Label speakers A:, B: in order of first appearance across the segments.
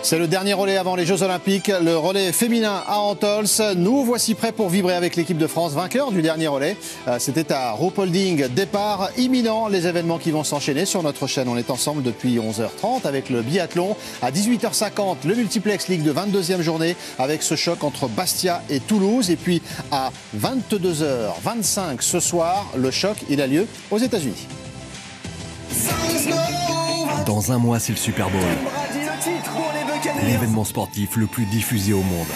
A: C'est le dernier relais avant les Jeux Olympiques, le relais féminin à Antols. Nous voici prêts pour vibrer avec l'équipe de France, vainqueur du dernier relais. C'était à Ruhpolding, départ imminent, les événements qui vont s'enchaîner sur notre chaîne. On est ensemble depuis 11h30 avec le biathlon. À 18h50, le multiplex Ligue de 22e journée avec ce choc entre Bastia et Toulouse. Et puis à 22h25 ce soir, le choc, il a lieu aux États-Unis.
B: Dans un mois, c'est le Super Bowl. L'événement sportif le plus diffusé au monde.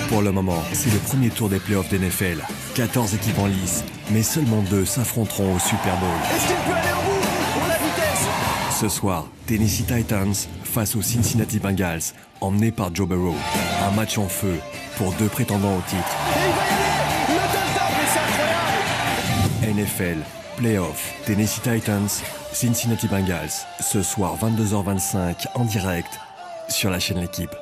B: Pour le moment, c'est le premier tour des playoffs d'NFL. 14 équipes en lice, mais seulement 2 s'affronteront au Super Bowl. Ce soir, Tennessee Titans face aux Cincinnati Bengals, emmenés par Joe Burrow. Un match en feu pour 2 prétendants au titre. NFL, Playoff, Tennessee Titans, Cincinnati Bengals. Ce soir, 22h25, en direct, sur la chaîne L'Équipe.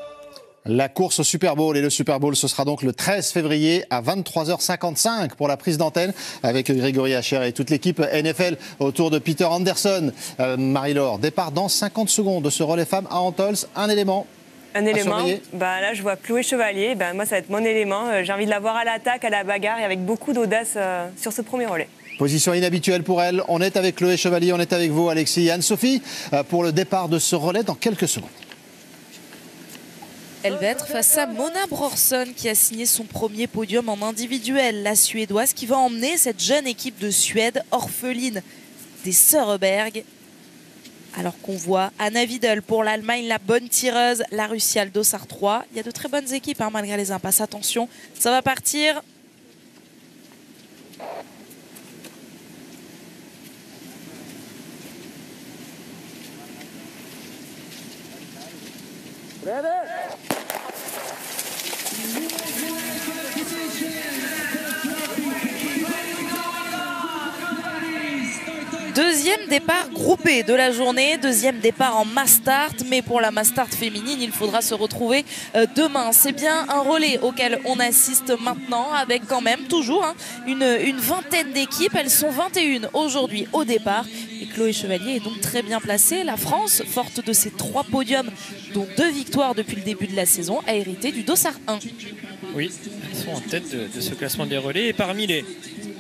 A: La course au Super Bowl, et le Super Bowl, ce sera donc le 13 février à 23h55 pour la prise d'antenne avec Grégory Hacher et toute l'équipe NFL autour de Peter Anderson. Marie-Laure, départ dans 50 secondes de ce relais femmes à Antols. Un élément
C: là je vois Chloé Chevalier, moi ça va être mon élément. J'ai envie de la voir à l'attaque, à la bagarre et avec beaucoup d'audace sur ce premier relais.
A: Position inhabituelle pour elle. On est avec Chloé Chevalier, on est avec vous Alexis et Anne-Sophie pour le départ de ce relais dans quelques secondes.
D: Elle va être face à Mona Brorsson qui a signé son premier podium en individuel. La Suédoise qui va emmener cette jeune équipe de Suède, orpheline des Söreberg. Alors qu'on voit Anna Widel pour l'Allemagne, la bonne tireuse, la Russie Aldosar 3. Il y a de très bonnes équipes malgré les impasses. Attention, ça va partir. Deuxième départ groupé de la journée, deuxième départ en mass start, mais pour la mass start féminine, il faudra se retrouver demain. C'est bien un relais auquel on assiste maintenant avec quand même toujours une vingtaine d'équipes. Elles sont 21 aujourd'hui au départ. Et Chloé Chevalier est donc très bien placée. La France, forte de ses 3 podiums, dont 2 victoires depuis le début de la saison, a hérité du Dossard 1.
E: Oui, elles sont en tête de ce classement des relais. Et parmi les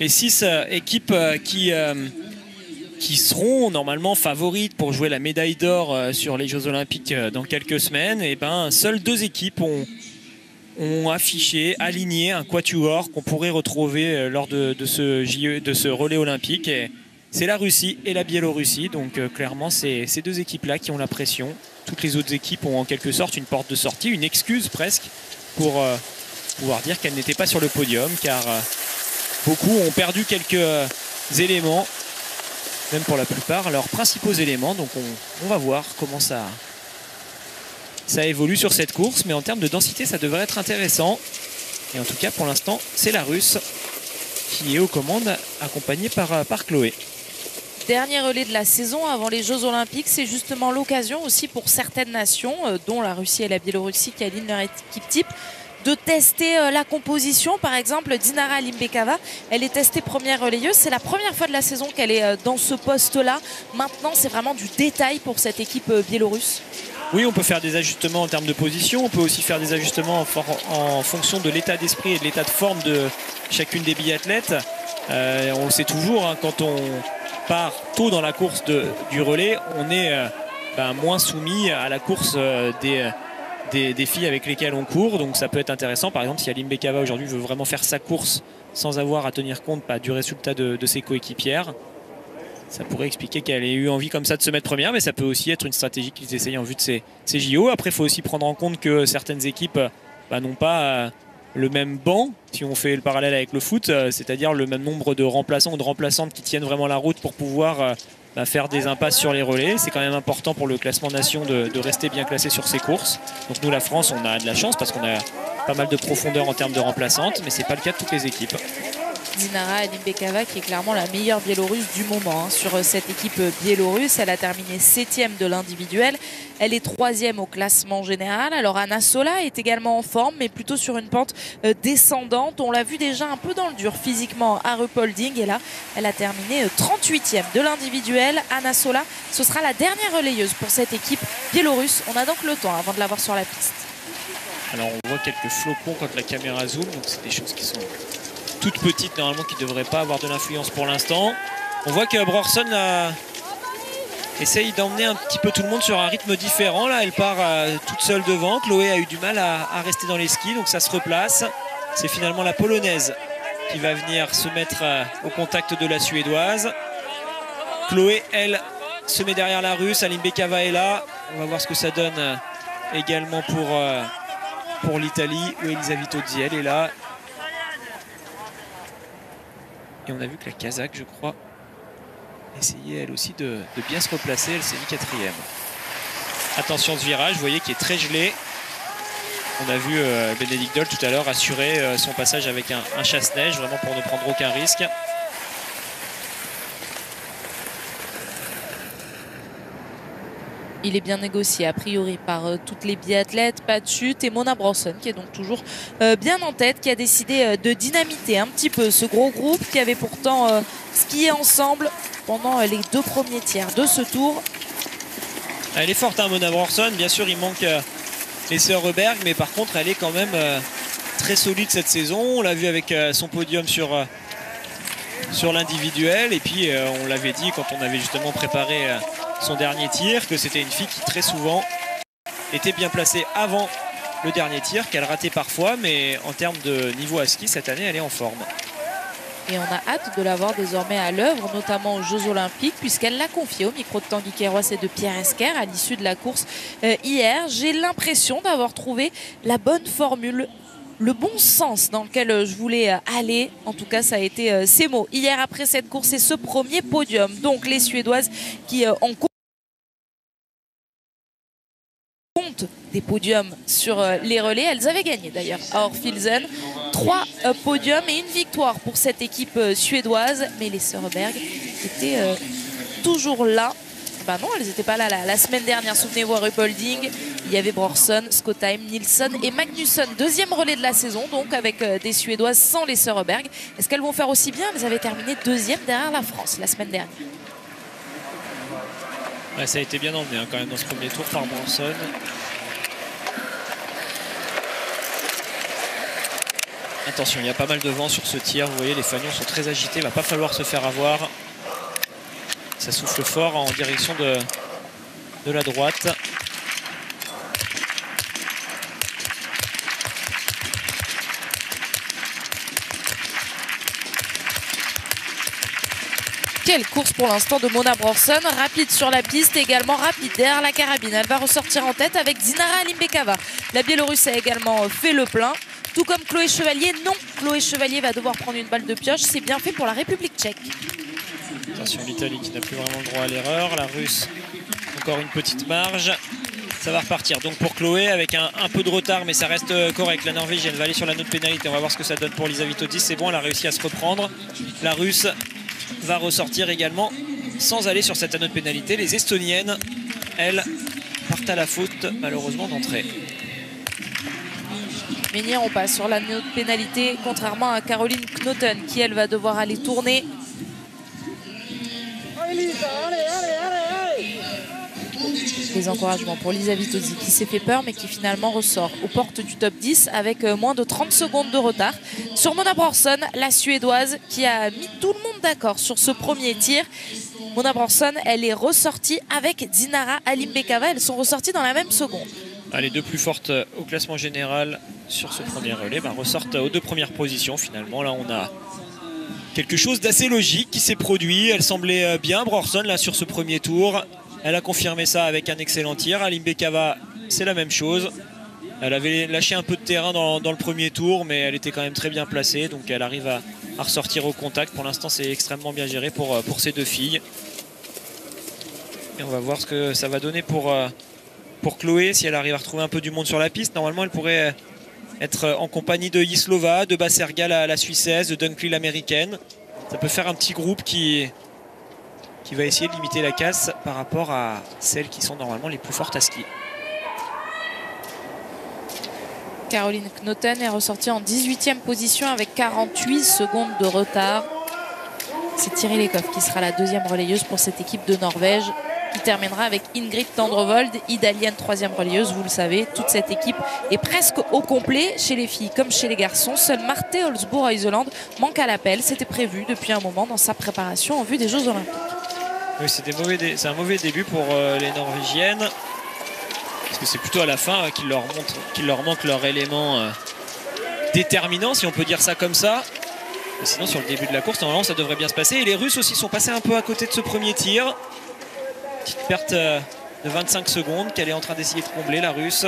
E: 6 équipes qui seront normalement favorites pour jouer la médaille d'or sur les Jeux Olympiques dans quelques semaines, et seules 2 équipes ont affiché, aligné un quatuor qu'on pourrait retrouver lors de ce relais olympique. Et c'est la Russie et la Biélorussie. Donc clairement, c'est ces 2 équipes-là qui ont la pression. Toutes les autres équipes ont en quelque sorte une porte de sortie, une excuse presque, pour pouvoir dire qu'elles n'étaient pas sur le podium, car beaucoup ont perdu quelques éléments, même pour la plupart, leurs principaux éléments. Donc on va voir comment ça évolue sur cette course. Mais en termes de densité, ça devrait être intéressant. Et en tout cas, pour l'instant, c'est la Russe qui est aux commandes, accompagnée par Chloé.
D: Dernier relais de la saison avant les Jeux Olympiques, c'est justement l'occasion aussi pour certaines nations, dont la Russie et la Biélorussie qui alignent leur équipe type, de tester la composition. Par exemple, Dinara Limbekova, elle est testée première relayeuse. C'est la première fois de la saison qu'elle est dans ce poste-là. Maintenant, c'est vraiment du détail pour cette équipe biélorusse.
E: Oui, on peut faire des ajustements en termes de position. On peut aussi faire des ajustements en fonction de l'état d'esprit et de l'état de forme de chacune des biathlètes. On le sait toujours, quand on part tôt dans la course du relais, on est moins soumis à la course des filles avec lesquelles on court. Donc ça peut être intéressant. Par exemple, si Alim Bekava aujourd'hui veut vraiment faire sa course sans avoir à tenir compte du résultat de ses coéquipières, ça pourrait expliquer qu'elle ait eu envie comme ça de se mettre première, mais ça peut aussi être une stratégie qu'ils essayent en vue de ces JO. Après, il faut aussi prendre en compte que certaines équipes n'ont pas le même banc, si on fait le parallèle avec le foot, c'est-à-dire le même nombre de remplaçants ou de remplaçantes qui tiennent vraiment la route pour pouvoir faire des impasses sur les relais. C'est quand même important pour le classement nation de rester bien classé sur ces courses. Donc nous, la France, on a de la chance parce qu'on a pas mal de profondeur en termes de remplaçantes, mais c'est pas le cas de toutes les équipes.
D: Dinara Alimbekova qui est clairement la meilleure biélorusse du moment sur cette équipe biélorusse. Elle a terminé 7e de l'individuel. Elle est 3e au classement général. Alors Anna Sola est également en forme, mais plutôt sur une pente descendante. On l'a vu déjà un peu dans le dur physiquement à Ruhpolding. Et là, elle a terminé 38e de l'individuel. Anna Sola, ce sera la dernière relayeuse pour cette équipe biélorusse. On a donc le temps avant de la voir sur la piste.
E: Alors on voit quelques flocons quand la caméra zoom, donc c'est des choses qui sont toutes petites normalement, qui ne devraient pas avoir de l'influence pour l'instant. On voit que Brorson essaye d'emmener un petit peu tout le monde sur un rythme différent. Là elle part toute seule devant. Chloé a eu du mal à rester dans les skis, donc ça se replace. C'est finalement la Polonaise qui va venir se mettre au contact de la Suédoise. Chloé, elle, se met derrière la Russe. Alimbekova est là. On va voir ce que ça donne également pour l'Italie, où Elisavito Dziel est là. Et on a vu que la Kazakh, je crois, essayait elle aussi de bien se replacer. Elle s'est mis 4e. Attention ce virage, vous voyez, qui est très gelé. On a vu Bénédicte Doll tout à l'heure assurer son passage avec un chasse-neige, vraiment pour ne prendre aucun risque.
D: Il est bien négocié a priori par toutes les biathlètes, pas de chute, et Mona Brorson qui est donc toujours bien en tête, qui a décidé de dynamiter un petit peu ce gros groupe qui avait pourtant skié ensemble pendant les 2 premiers tiers de ce tour.
E: Elle est forte, hein, Mona Brorson. Bien sûr, il manque les sœurs Reberg, mais par contre, elle est quand même très solide cette saison. On l'a vu avec son podium sur l'individuel, et puis on l'avait dit quand on avait justement préparé son dernier tir, que c'était une fille qui très souvent était bien placée avant le dernier tir, qu'elle ratait parfois, mais en termes de niveau à ski, cette année, elle est en forme.
D: Et on a hâte de la voir désormais à l'œuvre, notamment aux Jeux Olympiques, puisqu'elle l'a confié au micro de Tanguy Queiroz et de Pierre Esquer à l'issue de la course hier. J'ai l'impression d'avoir trouvé la bonne formule, le bon sens dans lequel je voulais aller. En tout cas, ça a été ces mots hier après cette course et ce premier podium. Donc les Suédoises qui ont compte des podiums sur les relais. Elles avaient gagné d'ailleurs à Orfilsen. 3 podiums et une victoire pour cette équipe suédoise. Mais les Sörberg étaient toujours là. Ben non, elles n'étaient pas là la semaine dernière. Souvenez-vous, à Ruhpolding, il y avait Brorson, Skottheim, Nilsson et Magnusson. 2e relais de la saison, donc avec des Suédoises sans les Sörberg. Est-ce qu'elles vont faire aussi bien? Elles avaient terminé 2e derrière la France la semaine dernière.
E: Ouais, ça a été bien emmené quand même dans ce premier tour par Brorson. Attention, il y a pas mal de vent sur ce tir. Vous voyez, les fanions sont très agités. Il ne va pas falloir se faire avoir. Ça souffle fort en direction de la droite.
D: Quelle course pour l'instant de Mona Brorson, rapide sur la piste, également rapide derrière la carabine. Elle va ressortir en tête avec Dinara Alimbekova. La Biélorusse a également fait le plein, tout comme Chloé Chevalier. Non, Chloé Chevalier va devoir prendre une balle de pioche, c'est bien fait pour la République tchèque.
E: Attention, l'Italie qui n'a plus vraiment le droit à l'erreur. La Russe, encore une petite marge. Ça va repartir donc pour Chloé avec un peu de retard, mais ça reste correct. La Norvégienne va aller sur la note pénalité. On va voir ce que ça donne pour Elisavito Dziel. C'est bon, elle a réussi à se reprendre. La Russe va ressortir également sans aller sur cette anneau de pénalité. Les Estoniennes, elles, partent à la faute malheureusement d'entrée.
D: Menhir, on passe sur l'anneau de pénalité, contrairement à Caroline Knoten qui elle va devoir aller tourner. Les encouragements pour Elisavito Dziel qui s'est fait peur mais qui finalement ressort aux portes du top 10 avec moins de 30 secondes de retard sur Mona Brorson, la Suédoise qui a mis tout le monde d'accord sur ce premier tir. Mona Brorson, elle est ressortie avec Dinara Alimbekova, elles sont ressorties dans la même seconde.
E: Les 2 plus fortes au classement général sur ce premier relais ressortent aux 2 premières positions. Finalement là on a quelque chose d'assez logique qui s'est produit. Elle semblait bien Brorson là sur ce premier tour. Elle a confirmé ça avec un excellent tir. Alimbekova, c'est la même chose. Elle avait lâché un peu de terrain dans le premier tour, mais elle était quand même très bien placée. Donc elle arrive à ressortir au contact. Pour l'instant, c'est extrêmement bien géré pour ces 2 filles. Et on va voir ce que ça va donner pour Chloé. Si elle arrive à retrouver un peu du monde sur la piste, normalement, elle pourrait être en compagnie de Jislova, de Baserga la Suissesse, de Dunkley l'américaine. Ça peut faire un petit groupe qui va essayer de limiter la casse par rapport à celles qui sont normalement les plus fortes à ski.
D: Caroline Knoten est ressortie en 18e position avec 48 secondes de retard. C'est Thierry Lecoff qui sera la deuxième relayeuse pour cette équipe de Norvège, qui terminera avec Ingrid Tendrevold, Idalienne, troisième relayeuse. Vous le savez, toute cette équipe est presque au complet chez les filles comme chez les garçons. Seul Marte Holzbourg-Huiseland manque à l'appel. C'était prévu depuis un moment dans sa préparation en vue des Jeux Olympiques.
E: Oui, c'est un mauvais début pour les Norvégiennes. Parce que c'est plutôt à la fin qu'il leur manque leur élément déterminant, si on peut dire ça comme ça. Et sinon, sur le début de la course, normalement, ça devrait bien se passer. Et les Russes aussi sont passés un peu à côté de ce premier tir. Petite perte de 25 secondes qu'elle est en train d'essayer de combler, la Russe.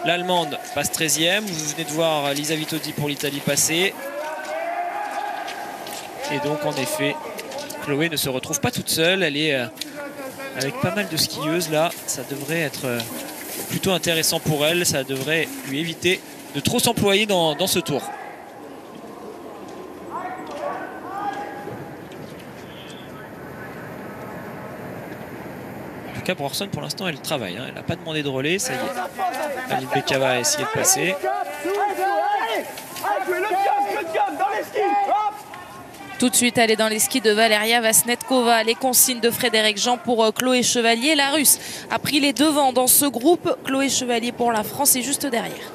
E: L'Allemande passe 13e. Vous venez de voir Lisa Vitozzi pour l'Italie passer. Et donc, en effet, Chloé ne se retrouve pas toute seule. Elle est avec pas mal de skieuses là. Ça devrait être plutôt intéressant pour elle. Ça devrait lui éviter de trop s'employer dans ce tour. En tout cas, Brorson, pour l'instant, elle travaille. Elle n'a pas demandé de relais. Ça y est. Aline Bekava a essayé de passer.
D: Tout de suite, elle est dans les skis de Valeria Vasnetkova. Les consignes de Frédéric Jean pour Chloé Chevalier. La Russe a pris les devants dans ce groupe. Chloé Chevalier pour la France est juste derrière.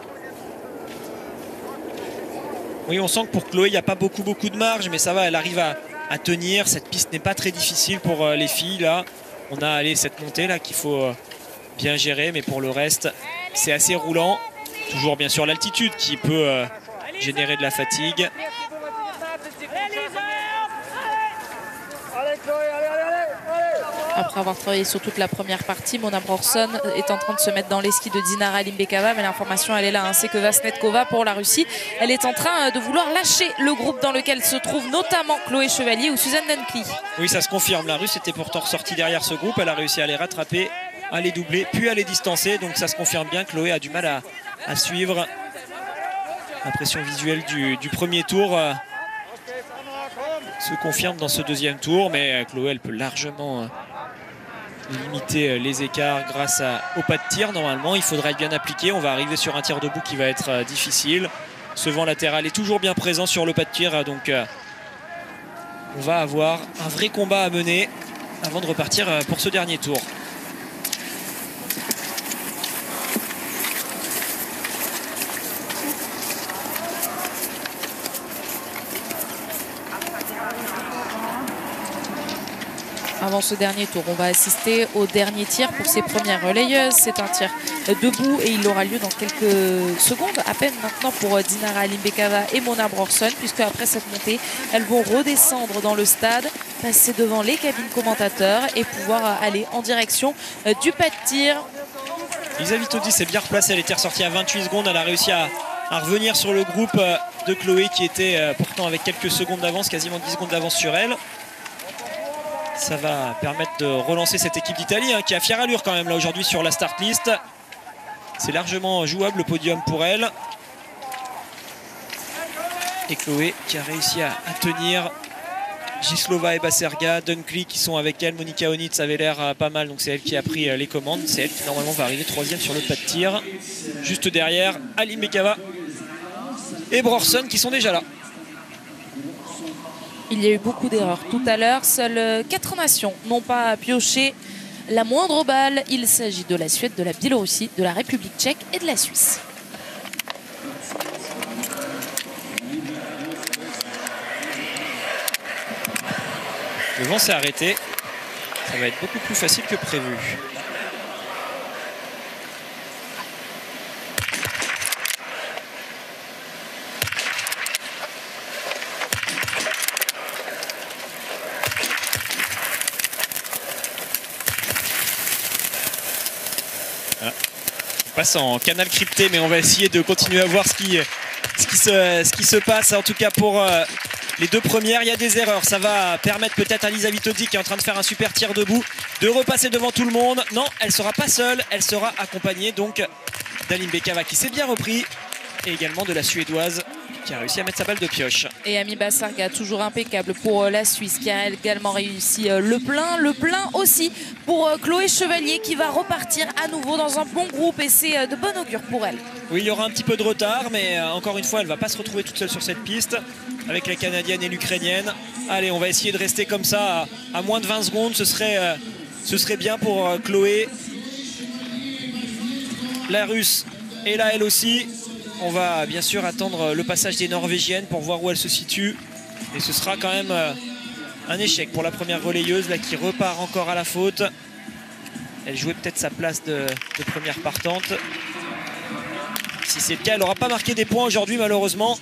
E: Oui, on sent que pour Chloé, il n'y a pas beaucoup de marge, mais ça va, elle arrive à tenir. Cette piste n'est pas très difficile pour les filles. Là, on a cette montée là qu'il faut bien gérer, mais pour le reste, c'est assez roulant. Toujours bien sûr l'altitude qui peut générer de la fatigue.
D: Après avoir travaillé sur toute la première partie, Mona Brorson est en train de se mettre dans les skis de Dinara Limbekava, mais l'information elle est là, c'est que Vasnetkova pour la Russie, elle est en train de vouloir lâcher le groupe dans lequel se trouve notamment Chloé Chevalier ou Suzanne Dunkley.
E: Oui, ça se confirme, la Russe était pourtant ressortie derrière ce groupe, elle a réussi à les rattraper, à les doubler, puis à les distancer, donc ça se confirme bien, Chloé a du mal à suivre. L'impression visuelle du premier tour se confirme dans ce deuxième tour, mais Chloé elle peut largement limiter les écarts grâce au pas de tir. Normalement il faudra être bien appliqué. On va arriver sur un tir debout qui va être difficile. Ce vent latéral est toujours bien présent sur le pas de tir, donc on va avoir un vrai combat à mener avant de repartir pour ce dernier tour.
D: Avant ce dernier tour, on va assister au dernier tir pour ces premières relayeuses. C'est un tir debout et il aura lieu dans quelques secondes, à peine maintenant pour Dinara Limbekava et Mona Brorson, puisque après cette montée, elles vont redescendre dans le stade, passer devant les cabines commentateurs et pouvoir aller en direction du pas de tir.
E: Lisa Vitozzi s'est bien replacée, elle était ressortie à 28 secondes, elle a réussi à revenir sur le groupe de Chloé qui était pourtant avec quelques secondes d'avance, quasiment 10 secondes d'avance sur elle. Ça va permettre de relancer cette équipe d'Italie qui a fière allure quand même là aujourd'hui sur la start list. C'est largement jouable le podium pour elle. Et Chloé qui a réussi à tenir. Jislova et Baserga, Dunkley qui sont avec elle. Monika Onitz avait l'air pas mal, donc c'est elle qui a pris les commandes. C'est elle qui normalement va arriver troisième sur le pas de tir. Juste derrière, Aline Bekava et Brorson qui sont déjà là.
D: Il y a eu beaucoup d'erreurs tout à l'heure. Seules 4 nations n'ont pas pioché la moindre balle. Il s'agit de la Suède, de la Biélorussie, de la République tchèque et de la Suisse.
E: Le vent s'est arrêté. Ça va être beaucoup plus facile que prévu. On passe en canal crypté, mais on va essayer de continuer à voir ce qui se passe. En tout cas pour les deux premières, il y a des erreurs. Ça va permettre peut-être à Lisa Vitozzi, qui est en train de faire un super tir debout, de repasser devant tout le monde. Non, elle ne sera pas seule, elle sera accompagnée donc d'Aline Bekava qui s'est bien repris. et également de la Suédoise qui a réussi à mettre sa balle de pioche.
D: Et Amy Bassarga, toujours impeccable pour la Suisse, qui a également réussi le plein. Le plein aussi pour Chloé Chevalier, qui va repartir à nouveau dans un bon groupe, et c'est de bon augure pour elle.
E: Oui, il y aura un petit peu de retard, mais encore une fois, elle ne va pas se retrouver toute seule sur cette piste avec la Canadienne et l'Ukrainienne. Allez, on va essayer de rester comme ça à moins de 20 secondes. Ce serait bien pour Chloé. La Russe est là, elle aussi. On va bien sûr attendre le passage des Norvégiennes pour voir où elle se situe. Et ce sera quand même un échec pour la première relayeuse là, qui repart encore à la faute. Elle jouait peut-être sa place de première partante. Si c'est le cas, elle n'aura pas marqué des points aujourd'hui malheureusement,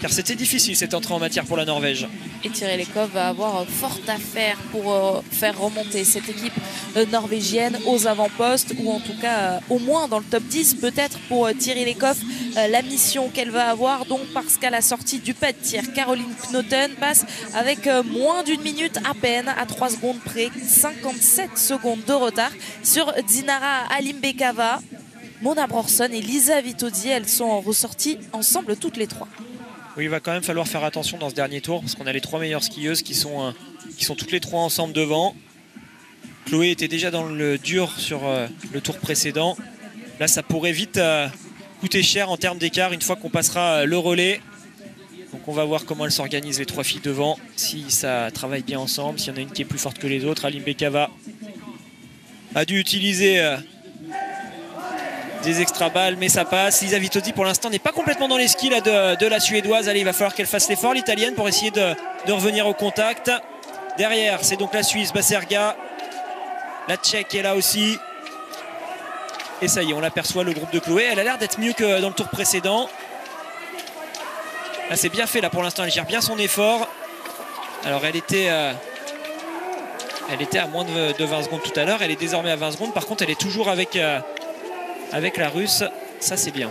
E: car c'était difficile cette entrée en matière pour la Norvège.
D: Et Thierry Lekov va avoir fort à faire pour faire remonter cette équipe norvégienne aux avant-postes, ou en tout cas au moins dans le top 10 peut-être pour Thierry Lekov. La mission qu'elle va avoir, donc, parce qu'à la sortie du pas de tir, Caroline Knoten passe avec moins d'une minute à peine, à 3 secondes près, 57 secondes de retard sur Dinara Alimbekova. Mona Brorson et Lisa Vitozzi, elles sont ressorties ensemble toutes les trois.
E: Oui, il va quand même falloir faire attention dans ce dernier tour, parce qu'on a les 3 meilleures skieuses qui sont toutes les 3 ensemble devant. Chloé était déjà dans le dur sur le tour précédent. Là, ça pourrait vite coûter cher en termes d'écart une fois qu'on passera le relais. Donc on va voir comment elles s'organisent, les 3 filles devant, si ça travaille bien ensemble, s'il y en a une qui est plus forte que les autres. Alimbekova a dû utiliser des extra balles, mais ça passe. Lisa Vitozzi pour l'instant n'est pas complètement dans les skis là, de la Suédoise. Allez, il va falloir qu'elle fasse l'effort, l'Italienne, pour essayer de revenir au contact. Derrière, c'est donc la Suisse, Baserga. La Tchèque est là aussi. Et ça y est, on aperçoit le groupe de Chloé. Elle a l'air d'être mieux que dans le tour précédent. Là, c'est bien fait là pour l'instant. Elle gère bien son effort. Alors, elle était à moins de 20 secondes tout à l'heure. Elle est désormais à 20 secondes. Par contre, elle est toujours avec la Russe. Ça, c'est bien.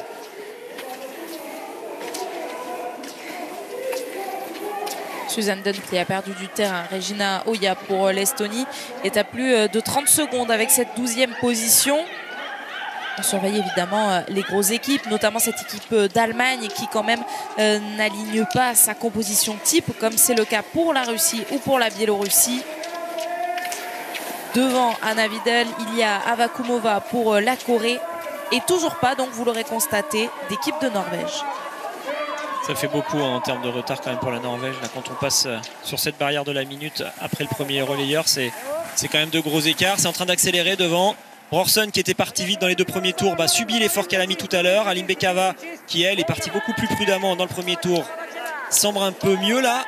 D: Suzanne Dunn qui a perdu du terrain. Regina Oja pour l'Estonie est à plus de 30 secondes avec cette 12e position. On surveille évidemment les grosses équipes, notamment cette équipe d'Allemagne qui quand même n'aligne pas sa composition type, comme c'est le cas pour la Russie ou pour la Biélorussie. Devant Anna Videl, il y a Avakumova pour la Corée. Et toujours pas, donc vous l'aurez constaté, d'équipe de Norvège.
E: Ça fait beaucoup en termes de retard quand même pour la Norvège. Là, quand on passe sur cette barrière de la minute après le premier relayeur, c'est quand même de gros écarts. C'est en train d'accélérer devant. Brorson, qui était parti vite dans les 2 premiers tours, subit l'effort qu'elle a mis tout à l'heure. Alimbekova, qui elle est partie beaucoup plus prudemment dans le premier tour, semble un peu mieux là.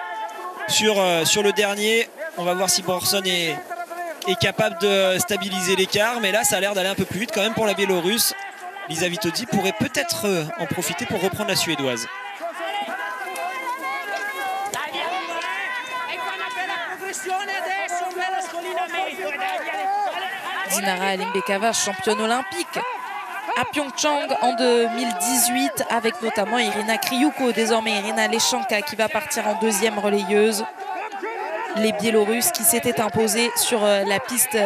E: Sur le dernier, on va voir si Brorson est capable de stabiliser l'écart. Mais là, ça a l'air d'aller un peu plus vite quand même pour la Biélorusse. Lisa Vitozzi pourrait peut-être en profiter pour reprendre la Suédoise.
D: Dinara Alimbekova, championne olympique à Pyeongchang en 2018, avec notamment Irina Kriouko, désormais Irina Leschanka qui va partir en 2e relayeuse. Les Biélorusses qui s'étaient imposés sur la piste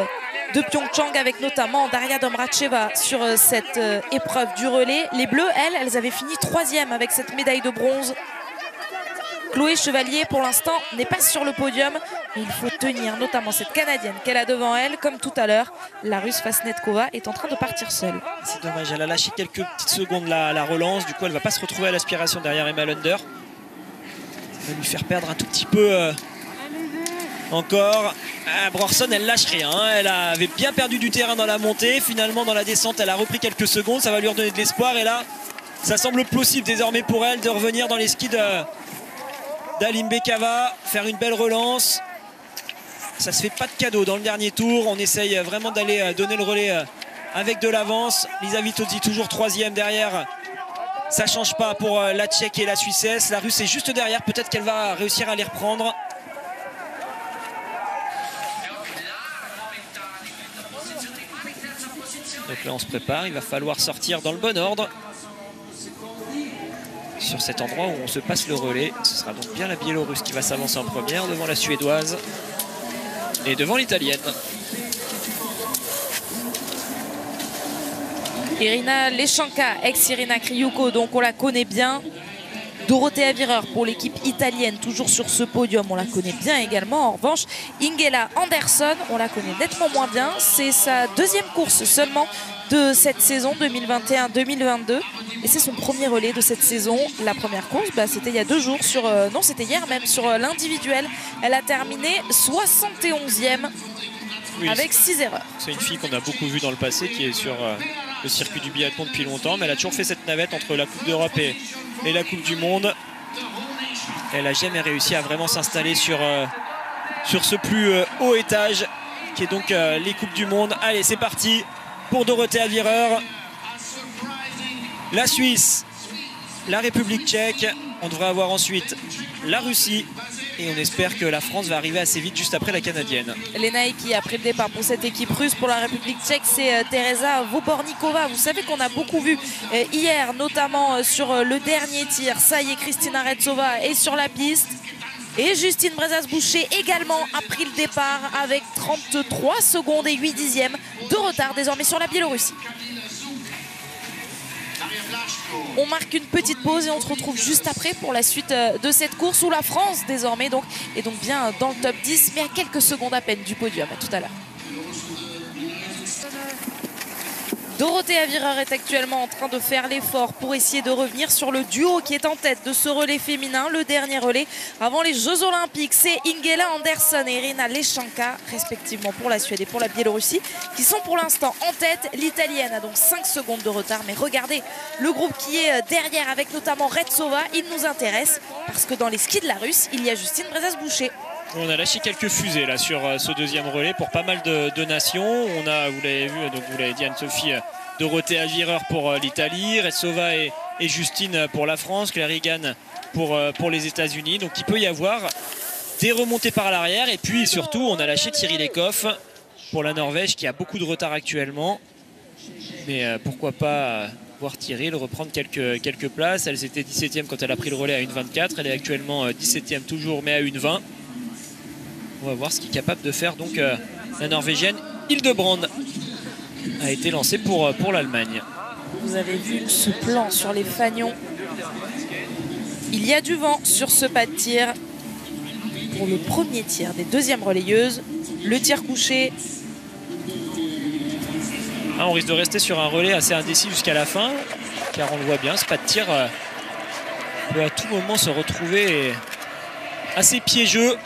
D: de Pyeongchang, avec notamment Daria Domracheva sur cette épreuve du relais. Les Bleus, elles avaient fini 3e avec cette médaille de bronze. Chloé Chevalier, pour l'instant, n'est pas sur le podium. Mais il faut tenir notamment cette Canadienne qu'elle a devant elle. Comme tout à l'heure, la Russe Fasnetkova est en train de partir seule.
E: C'est dommage, elle a lâché quelques petites secondes la relance. Du coup, elle ne va pas se retrouver à l'aspiration derrière Emma Lunder. Ça va lui faire perdre un tout petit peu encore. Brorson, elle lâche rien. Elle avait bien perdu du terrain dans la montée. Finalement, dans la descente, elle a repris quelques secondes. Ça va lui redonner de l'espoir. Et là, ça semble possible désormais pour elle de revenir dans les skis d'Alimbekova, faire une belle relance. Ça se fait pas de cadeau dans le dernier tour. On essaye vraiment d'aller donner le relais avec de l'avance. Lisa Vitozzi toujours 3e derrière. Ça change pas pour la Tchèque et la Suissesse. La Russe est juste derrière. Peut-être qu'elle va réussir à les reprendre. Donc là on se prépare. Il va falloir sortir dans le bon ordre sur cet endroit où on se passe le relais. Ce sera donc bien la Biélorusse qui va s'avancer en première devant la Suédoise et devant l'Italienne.
D: Irina Leschanka, ex-Irina Kriouko, donc on la connaît bien. Dorothea Virer pour l'équipe italienne, toujours sur ce podium, on la connaît bien également. En revanche, Ingela Andersson, on la connaît nettement moins bien. C'est sa deuxième course seulement de cette saison 2021-2022. Et c'est son premier relais de cette saison. La première course, c'était il y a 2 jours, non c'était hier même, sur l'individuel. Elle a terminé 71e avec 6 erreurs.
E: C'est une fille qu'on a beaucoup vue dans le passé, qui est sur le circuit du biathlon depuis longtemps. Mais elle a toujours fait cette navette entre la Coupe d'Europe et la Coupe du Monde. Elle n'a jamais réussi à vraiment s'installer sur ce plus haut étage qui est donc les Coupes du Monde. Allez, c'est parti pour Dorothea Virer. La Suisse, la République tchèque. On devrait avoir ensuite la Russie. Et on espère que la France va arriver assez vite juste après la Canadienne.
D: Lena qui a pris le départ pour cette équipe russe. Pour la République tchèque, c'est Tereza Vobornikova. Vous savez qu'on a beaucoup vu hier, notamment sur le dernier tir. Ça y est, Kristina Retsova est sur la piste. Et Justine Brezas-Boucher également a pris le départ avec 33 secondes et 8 dixièmes de retard désormais sur la Biélorussie. On marque une petite pause et on se retrouve juste après pour la suite de cette course où la France désormais est donc bien dans le top 10 mais à quelques secondes à peine du podium. À tout à l'heure. Dorothea Virer est actuellement en train de faire l'effort pour essayer de revenir sur le duo qui est en tête de ce relais féminin, le dernier relais avant les Jeux Olympiques. C'est Ingela Andersson et Irina Leschanka, respectivement pour la Suède et pour la Biélorussie, qui sont pour l'instant en tête. L'Italienne a donc 5 secondes de retard, mais regardez le groupe qui est derrière avec notamment Retsova. Il nous intéresse parce que dans les skis de la Russe, il y a Justine Brezas-Boucher.
E: On a lâché quelques fusées là sur ce deuxième relais pour pas mal de nations. On a, vous l'avez vu, donc vous l'avez dit Anne-Sophie, Dorothea Virer pour l'Italie, Retsova et Justine pour la France, Claire Higan pour les États-Unis. Donc il peut y avoir des remontées par l'arrière. Et puis surtout, on a lâché Thierry Lecoff pour la Norvège qui a beaucoup de retard actuellement. Mais pourquoi pas voir Thierry reprendre quelques places. Elle était 17e quand elle a pris le relais à 1,24. Elle est actuellement 17e toujours, mais à 1,20. On va voir ce qu'il est capable de faire. Donc la Norvégienne Hildebrand a été lancée pour l'Allemagne.
D: Vous avez vu ce plan sur les fanions. Il y a du vent sur ce pas de tir. Pour le premier tir des deuxièmes relayeuses, le tir couché.
E: On risque de rester sur un relais assez indécis jusqu'à la fin, car on le voit bien, ce pas de tir peut à tout moment se retrouver assez piégeux.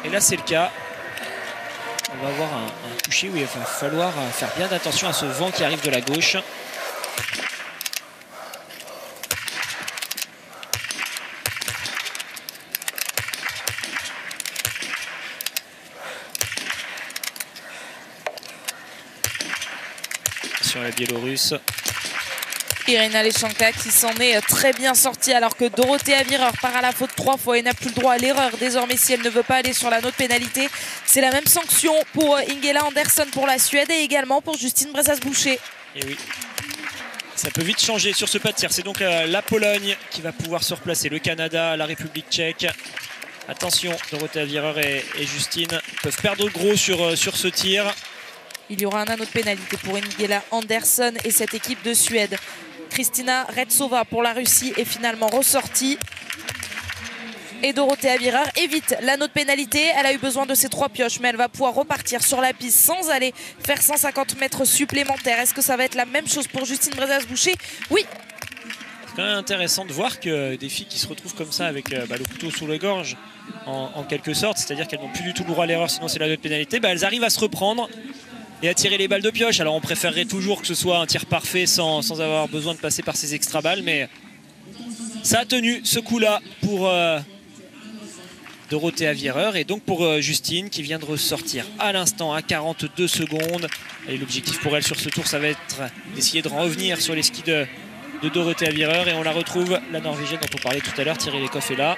E: Et là c'est le cas. On va avoir un toucher où il va falloir faire bien attention à ce vent qui arrive de la gauche. Sur la Biélorusse.
D: Irina Leschanka qui s'en est très bien sortie alors que Dorothea Virer part à la faute 3 fois et n'a plus le droit à l'erreur. Désormais, si elle ne veut pas aller sur la note pénalité, c'est la même sanction pour Ingela Andersson pour la Suède et également pour Justine Brezas-Boucher.
E: Et oui, ça peut vite changer sur ce pas de tir. C'est donc la Pologne qui va pouvoir se replacer. Le Canada, la République tchèque. Attention, Dorothea Virer et Justine peuvent perdre gros sur ce tir.
D: Il y aura un anneau de pénalité pour Ingela Andersson et cette équipe de Suède. Kristina Retsova pour la Russie est finalement ressortie. Et Dorothea Virer évite l'anneau de pénalité. Elle a eu besoin de ses 3 pioches, mais elle va pouvoir repartir sur la piste sans aller faire 150 mètres supplémentaires. Est-ce que ça va être la même chose pour Justine Brezas-Boucher? Oui.
E: C'est quand même intéressant de voir que des filles qui se retrouvent comme ça avec le couteau sous la gorge, en quelque sorte, c'est-à-dire qu'elles n'ont plus du tout le droit à l'erreur, sinon c'est l'anneau de pénalité, elles arrivent à se reprendre et à tirer les balles de pioche. Alors on préférerait toujours que ce soit un tir parfait sans avoir besoin de passer par ces extra balles, mais ça a tenu ce coup-là pour Dorothea Virer et donc pour Justine qui vient de ressortir à l'instant à 42 secondes. Et l'objectif pour elle sur ce tour, ça va être d'essayer de revenir sur les skis de Dorothea Virer et on la retrouve, la Norvégienne dont on parlait tout à l'heure, Thierry Lecoff est là.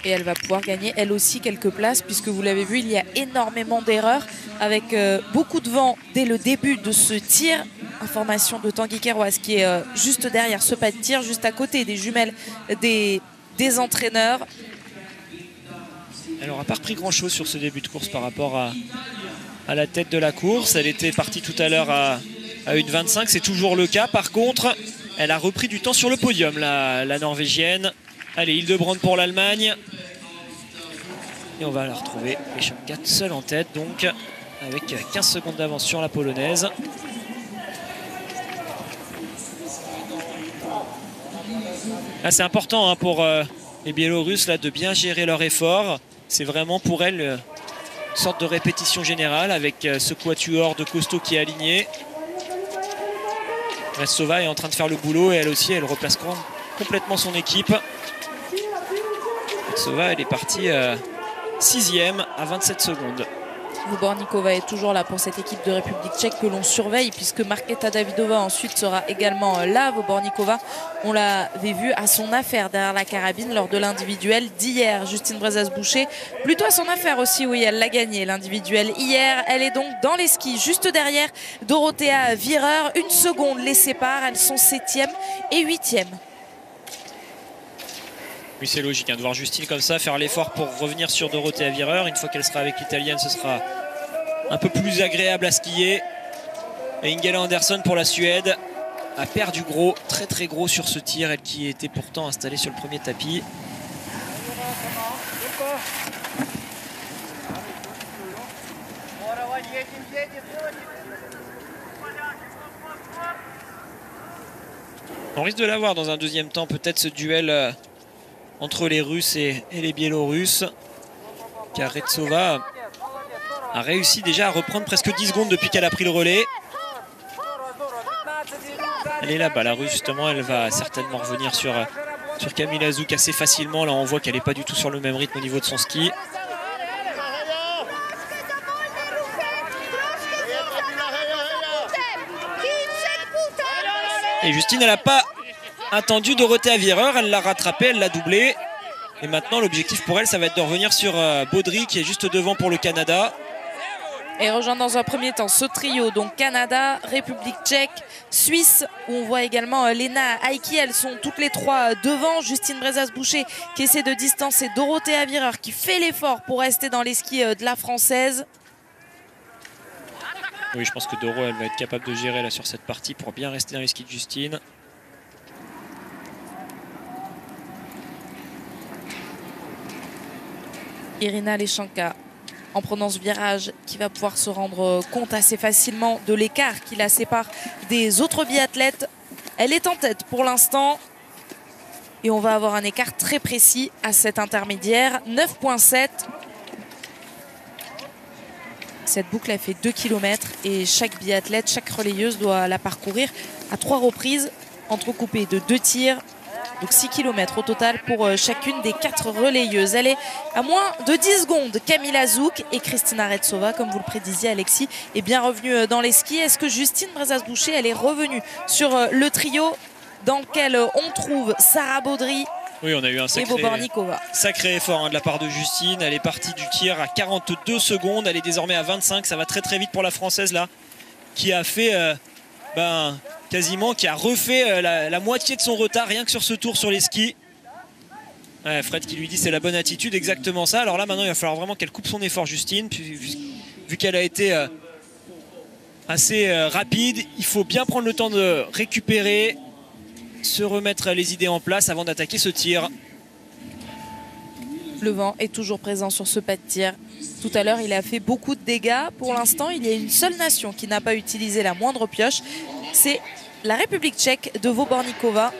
D: Et elle va pouvoir gagner elle aussi quelques places puisque vous l'avez vu, il y a énormément d'erreurs avec beaucoup de vent dès le début de ce tir. Information de Tanguy Kerouas qui est juste derrière ce pas de tir, juste à côté des jumelles des entraîneurs.
E: Elle n'aura pas repris grand chose sur ce début de course par rapport à la tête de la course. Elle était partie tout à l'heure à à 1,25. C'est toujours le cas. Par contre, elle a repris du temps sur le podium, la Norvégienne. Allez, Hildebrand pour l'Allemagne. Et on va la retrouver, Leschenka seule en tête, donc avec 15 secondes d'avance sur la Polonaise. Là, c'est important hein, pour les Biélorusses là, de bien gérer leur effort. C'est vraiment pour elles une sorte de répétition générale avec ce quatuor de costaud qui est aligné. Retsova est en train de faire le boulot et elle aussi, elle replace complètement son équipe. Retsova, elle est partie 6e à 27 secondes.
D: Vobornikova est toujours là pour cette équipe de République tchèque que l'on surveille puisque Markéta Davidová ensuite sera également là. Vobornikova, on l'avait vu à son affaire derrière la carabine lors de l'individuel d'hier. Justine Brezas-Boucher, plutôt à son affaire aussi, oui, elle l'a gagné l'individuel hier. Elle est donc dans les skis juste derrière Dorothea Virer. 1 seconde les sépare, elles sont 7e et 8e.
E: Oui, c'est logique hein, de voir Justine comme ça faire l'effort pour revenir sur Dorothea Virer. Une fois qu'elle sera avec l'italienne, ce sera un peu plus agréable à skier. Et Ingela Andersson pour la Suède a perdu gros, très très gros sur ce tir, elle qui était pourtant installée sur le premier tapis. On risque de l'avoir dans un deuxième temps, peut-être ce duel entre les Russes et les Biélorusses, car Retsova a réussi déjà à reprendre presque 10 secondes depuis qu'elle a pris le relais. Elle est là-bas, la Russe, justement, elle va certainement revenir sur Kamila Zouk assez facilement. Là, on voit qu'elle n'est pas du tout sur le même rythme au niveau de son ski. Et Justine, elle n'a pas attendu Dorothea Virer, elle l'a rattrapé, elle l'a doublé. Et maintenant, l'objectif pour elle, ça va être de revenir sur Baudry, qui est juste devant pour le Canada.
D: Et rejoindre dans un premier temps ce trio, donc Canada, République tchèque, Suisse, où on voit également Lena Aiki. Elles sont toutes les trois devant. Justine Brezas-Boucher qui essaie de distancer Dorothea Virer, qui fait l'effort pour rester dans les skis de la Française.
E: Oui, je pense que Doro, elle va être capable de gérer là sur cette partie pour bien rester dans les skis de Justine.
D: Irina Leschenka, en prenant ce virage, qui va pouvoir se rendre compte assez facilement de l'écart qui la sépare des autres biathlètes. Elle est en tête pour l'instant. Et on va avoir un écart très précis à cet intermédiaire, 9,7. Cette boucle a fait 2 km et chaque biathlète, chaque relayeuse doit la parcourir à 3 reprises, entrecoupées de 2 tirs. Donc 6 km au total pour chacune des 4 relayeuses. Elle est à moins de 10 secondes. Kamila Zouk et Kristina Retsova, comme vous le prédisiez Alexis, est bien revenue dans les skis. Est-ce que Justine Brezas-Boucher, elle est revenue sur le trio dans lequel on trouve Sarah Baudry?
E: Oui, on a eu un sacré effort de la part de Justine. Elle est partie du tir à 42 secondes. Elle est désormais à 25. Ça va très très vite pour la Française là, qui a fait quasiment, qui a refait la moitié de son retard rien que sur ce tour sur les skis. Ouais, Fred qui lui dit c'est la bonne attitude, exactement ça. Alors là maintenant il va falloir vraiment qu'elle coupe son effort, Justine, vu qu'elle a été assez rapide. Il faut bien prendre le temps de récupérer, se remettre les idées en place avant d'attaquer ce tir.
D: Le vent est toujours présent sur ce pas de tir. Tout à l'heure il a fait beaucoup de dégâts. Pour l'instant il y a une seule nation qui n'a pas utilisé la moindre pioche, c'est la République tchèque de Vobornikova.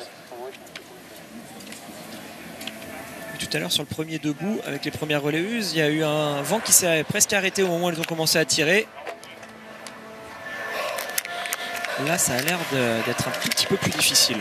E: Tout à l'heure sur le premier debout avec les premières relayeuses, il y a eu un vent qui s'est presque arrêté au moment où elles ont commencé à tirer. Là ça a l'air d'être un tout petit peu plus difficile.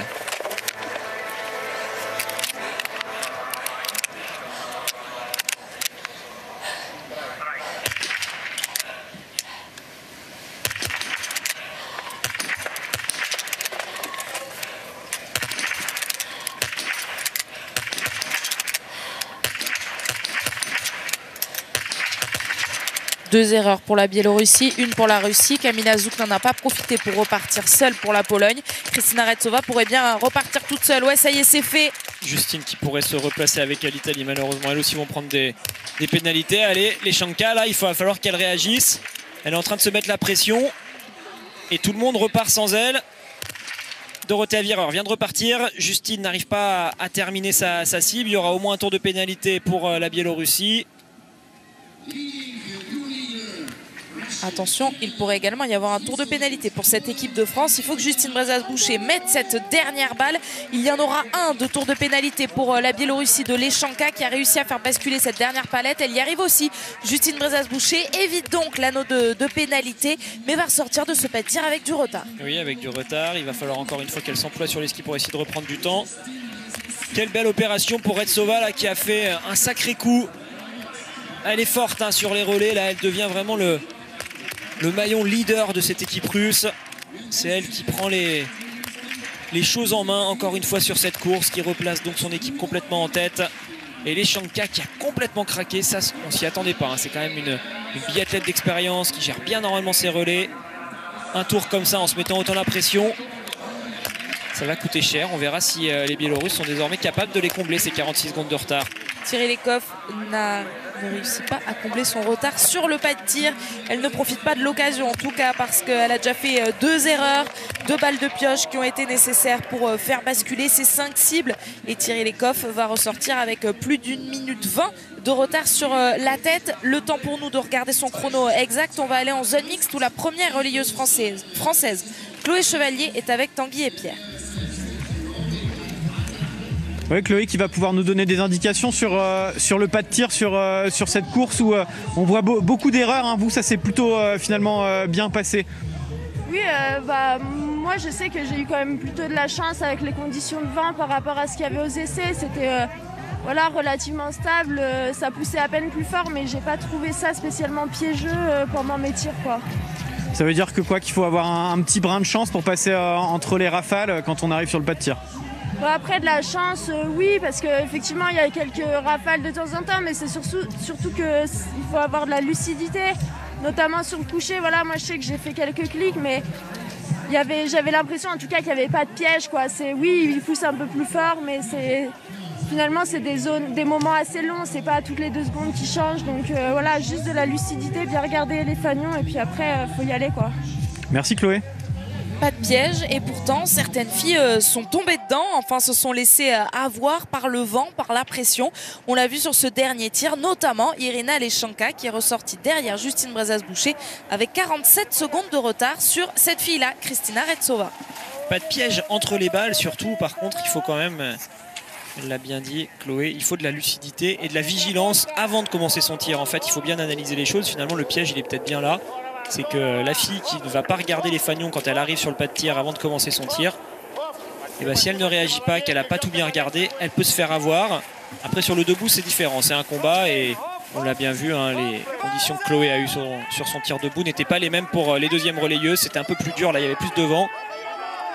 D: Deux erreurs pour la Biélorussie, une pour la Russie. Kamila Zouk n'en a pas profité pour repartir seule pour la Pologne. Kristina Retsova pourrait bien repartir toute seule. Ouais, ça y est, c'est fait.
E: Justine qui pourrait se replacer avec l'Italie. Malheureusement, elles aussi vont prendre des pénalités. Allez, Leschenka, là, il va falloir qu'elle réagisse. Elle est en train de se mettre la pression. Et tout le monde repart sans elle. Dorothée Avireur vient de repartir. Justine n'arrive pas à terminer sa cible. Il y aura au moins un tour de pénalité pour la Biélorussie.
D: Attention, il pourrait également y avoir un tour de pénalité pour cette équipe de France. Il faut que Justine Brezas-Boucher mette cette dernière balle. Il y en aura un de tour de pénalité pour la Biélorussie de Leschanka qui a réussi à faire basculer cette dernière palette. Elle y arrive aussi. Justine Brezas-Boucher évite donc l'anneau de pénalité, mais va ressortir de ce pas de tir avec du retard.
E: Oui, avec du retard. Il va falloir encore une fois qu'elle s'emploie sur les skis pour essayer de reprendre du temps. Quelle belle opération pour Retsova là, qui a fait un sacré coup. Elle est forte hein, sur les relais. Là, elle devient vraiment le maillon leader de cette équipe russe. C'est elle qui prend les choses en main encore une fois sur cette course, qui replace donc son équipe complètement en tête. Et Leschanka qui a complètement craqué, ça on s'y attendait pas hein. C'est quand même une biathlète d'expérience qui gère bien normalement ses relais. Un tour comme ça en se mettant autant la pression, ça va coûter cher. On verra si les Biélorusses sont désormais capables de les combler, ces 46 secondes de retard.
D: Thierry Lekov ne réussit pas à combler son retard sur le pas de tir. Elle ne profite pas de l'occasion en tout cas, parce qu'elle a déjà fait 2 erreurs, 2 balles de pioche qui ont été nécessaires pour faire basculer ses 5 cibles. Et Thierry Lekov va ressortir avec plus d'1 minute 20 de retard sur la tête. Le temps pour nous de regarder son chrono exact. On va aller en zone mixte où la première relayeuse française Chloé Chevalier est avec Tanguy et Pierre.
F: Oui, Chloé qui va pouvoir nous donner des indications sur le pas de tir sur cette course où on voit beaucoup d'erreurs. Hein. Vous, ça s'est plutôt finalement bien passé.
G: Oui, moi je sais que j'ai eu quand même plutôt de la chance avec les conditions de vent par rapport à ce qu'il y avait aux essais. C'était voilà, relativement stable, ça poussait à peine plus fort, mais j'ai pas trouvé ça spécialement piégeux pendant mes tirs, quoi.
F: Ça veut dire que quoi, qu'il faut avoir un petit brin de chance pour passer entre les rafales quand on arrive sur le pas de tir.
G: Bon, après de la chance, oui, parce qu'effectivement il y a quelques rafales de temps en temps, mais c'est surtout qu'il faut avoir de la lucidité, notamment sur le coucher. Voilà, moi je sais que j'ai fait quelques clics, mais j'avais l'impression en tout cas qu'il n'y avait pas de piège, quoi. Oui, il pousse un peu plus fort, mais finalement c'est des moments assez longs, c'est pas toutes les 2 secondes qui changent. Donc voilà, juste de la lucidité, bien regarder les fanions et puis après faut y aller, quoi.
F: Merci Chloé.
D: Pas de piège, et pourtant certaines filles sont tombées dedans, enfin se sont laissées avoir par le vent, par la pression. On l'a vu sur ce dernier tir, notamment Irina Leschanka qui est ressortie derrière Justine Brezas-Boucher avec 47 secondes de retard sur cette fille-là, Kristina Retsova.
E: Pas de piège entre les balles, surtout par contre il faut quand même, elle l'a bien dit Chloé, il faut de la lucidité et de la vigilance avant de commencer son tir. En fait il faut bien analyser les choses, finalement le piège il est peut-être bien là. C'est que la fille qui ne va pas regarder les fanions quand elle arrive sur le pas de tir avant de commencer son tir, et bien si elle ne réagit pas, qu'elle n'a pas tout bien regardé, elle peut se faire avoir. Après sur le debout c'est différent, c'est un combat et on l'a bien vu, hein, les conditions que Chloé a eues sur son tir debout n'étaient pas les mêmes pour les deuxièmes relayeuses. C'était un peu plus dur, là il y avait plus de vent.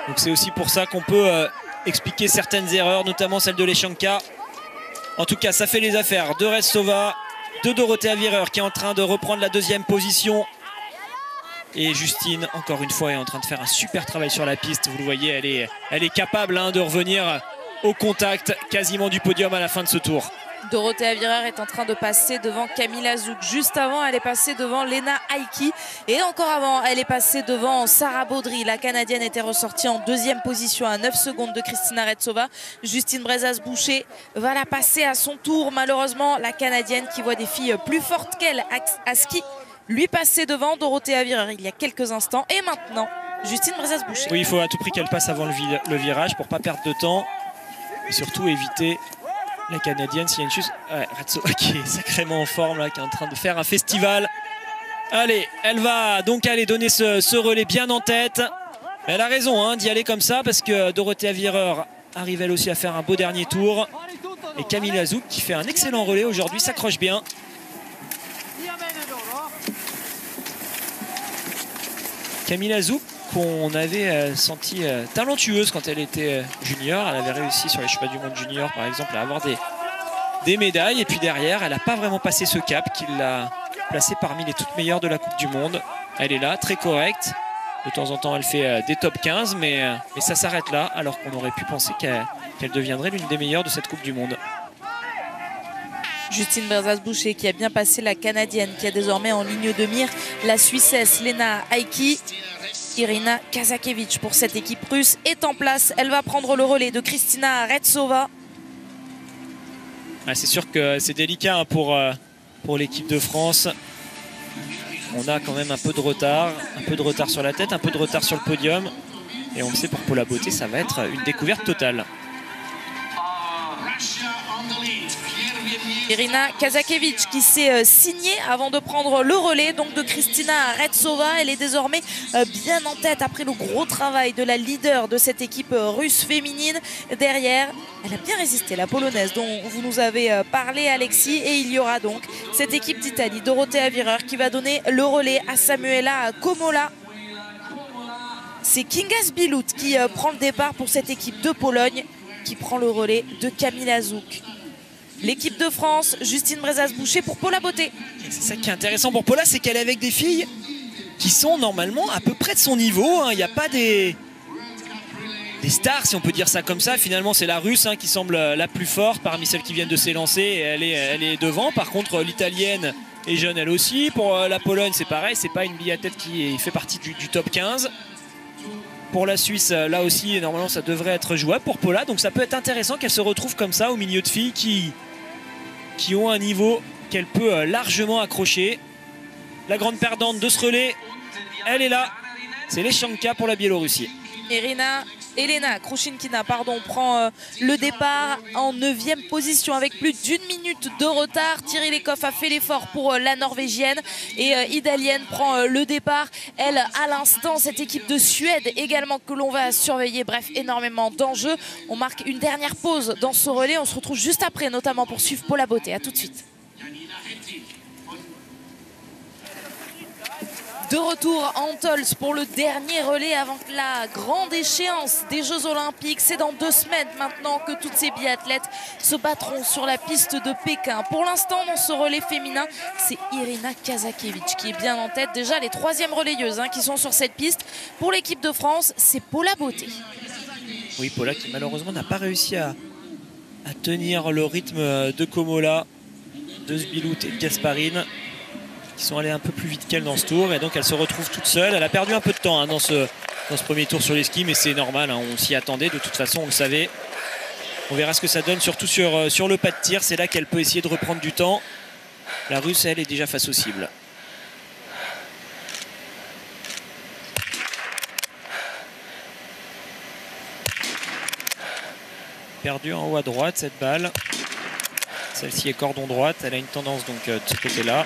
E: Donc c'est aussi pour ça qu'on peut expliquer certaines erreurs, notamment celle de Leschanka. En tout cas ça fait les affaires de Retsova, de Dorothée Avireur qui est en train de reprendre la 2e position. Et Justine, encore une fois, est en train de faire un super travail sur la piste. Vous le voyez, elle est capable hein, de revenir au contact quasiment du podium à la fin de ce tour.
D: Dorothée Avireur est en train de passer devant Kamila Zouk. Juste avant, elle est passée devant Lena Aiki. Et encore avant, elle est passée devant Sarah Baudry. La Canadienne était ressortie en 2e position à 9 secondes de Kristina Retsova. Justine Brezas-Boucher va la passer à son tour. Malheureusement, la Canadienne qui voit des filles plus fortes qu'elle à ski lui passer devant Dorothée Avireur il y a quelques instants. Et maintenant, Justine Brezas-Boucher.
E: Oui, il faut à tout prix qu'elle passe avant le virage pour ne pas perdre de temps. Et surtout éviter la Canadienne s'il y a une chute. Ouais, Retsova qui est sacrément en forme, là, qui est en train de faire un festival. Allez, elle va donc aller donner ce relais bien en tête. Elle a raison hein, d'y aller comme ça parce que Dorothée Avireur arrive elle aussi à faire un beau dernier tour. Et Kamila Zouk qui fait un excellent relais aujourd'hui, s'accroche bien. Kamila Zouk qu'on avait senti talentueuse quand elle était junior. Elle avait réussi sur les championnats du monde junior par exemple à avoir des médailles. Et puis derrière elle n'a pas vraiment passé ce cap qui l'a placée parmi les toutes meilleures de la Coupe du Monde. Elle est là, très correcte. De temps en temps elle fait des top 15 mais ça s'arrête là alors qu'on aurait pu penser qu'elle deviendrait l'une des meilleures de cette Coupe du Monde.
D: Justine Brezas-Boucher qui a bien passé la Canadienne, qui a désormais en ligne de mire la Suissesse Lena Aiki. Irina Kazakevich pour cette équipe russe est en place. Elle va prendre le relais de Kristina Retsova.
E: C'est sûr que c'est délicat hein, pour l'équipe de France. On a quand même un peu de retard sur la tête, un peu de retard sur le podium. Et on le sait, pour Paula Beauté, ça va être une découverte totale.
D: Irina Kazakevich qui s'est signée avant de prendre le relais donc de Kristina Retsova. Elle est désormais bien en tête après le gros travail de la leader de cette équipe russe féminine. Derrière, elle a bien résisté, la polonaise dont vous nous avez parlé, Alexis. Et il y aura donc cette équipe d'Italie, Dorothea Virer, qui va donner le relais à Samuela Komola. C'est Kinga Zbilut qui prend le départ pour cette équipe de Pologne, qui prend le relais de Kamila Zouk. L'équipe de France, Justine Brezas-Boucher pour Paula Beauté.
E: C'est ça qui est intéressant pour Paula, c'est qu'elle est avec des filles qui sont normalement à peu près de son niveau. Il n'y a pas des stars, si on peut dire ça comme ça. Finalement, c'est la Russe qui semble la plus forte parmi celles qui viennent de s'élancer. Elle est devant. Par contre, l'Italienne est jeune elle aussi. Pour la Pologne, c'est pareil. C'est pas une biathlète qui fait partie du top 15. Pour la Suisse, là aussi, normalement, ça devrait être jouable pour Paula. Donc ça peut être intéressant qu'elle se retrouve comme ça au milieu de filles qui ont un niveau qu'elle peut largement accrocher. La grande perdante de ce relais, elle est là. C'est Leschanka pour la Biélorussie.
D: Elena Krushinkina prend le départ en 9e position avec plus d'1 minute de retard. Thierry Lecoff a fait l'effort pour la Norvégienne et Idalienne prend le départ. Elle, à l'instant, cette équipe de Suède également que l'on va surveiller. Bref, énormément d'enjeux. On marque une dernière pause dans ce relais. On se retrouve juste après, notamment pour suivre Paula Beauté. A tout de suite. De retour à Antols pour le dernier relais avant la grande échéance des Jeux Olympiques. C'est dans 2 semaines maintenant que toutes ces biathlètes se battront sur la piste de Pékin. Pour l'instant, dans ce relais féminin, c'est Irina Kazakevich qui est bien en tête. Déjà, les 3e relayeuses qui sont sur cette piste. Pour l'équipe de France, c'est Paula Beauté.
E: Oui, Paula qui malheureusement n'a pas réussi à tenir le rythme de Komola, de Zbilut et de Gasparine, qui sont allés un peu plus vite qu'elle dans ce tour, et donc elle se retrouve toute seule. Elle a perdu un peu de temps dans ce premier tour sur les skis, mais c'est normal, on s'y attendait, de toute façon on le savait. On verra ce que ça donne, surtout sur le pas de tir, c'est là qu'elle peut essayer de reprendre du temps. La Russe, elle, est déjà face aux cibles. Perdue en haut à droite cette balle. Celle-ci est cordon droite, elle a une tendance donc de ce côté-là.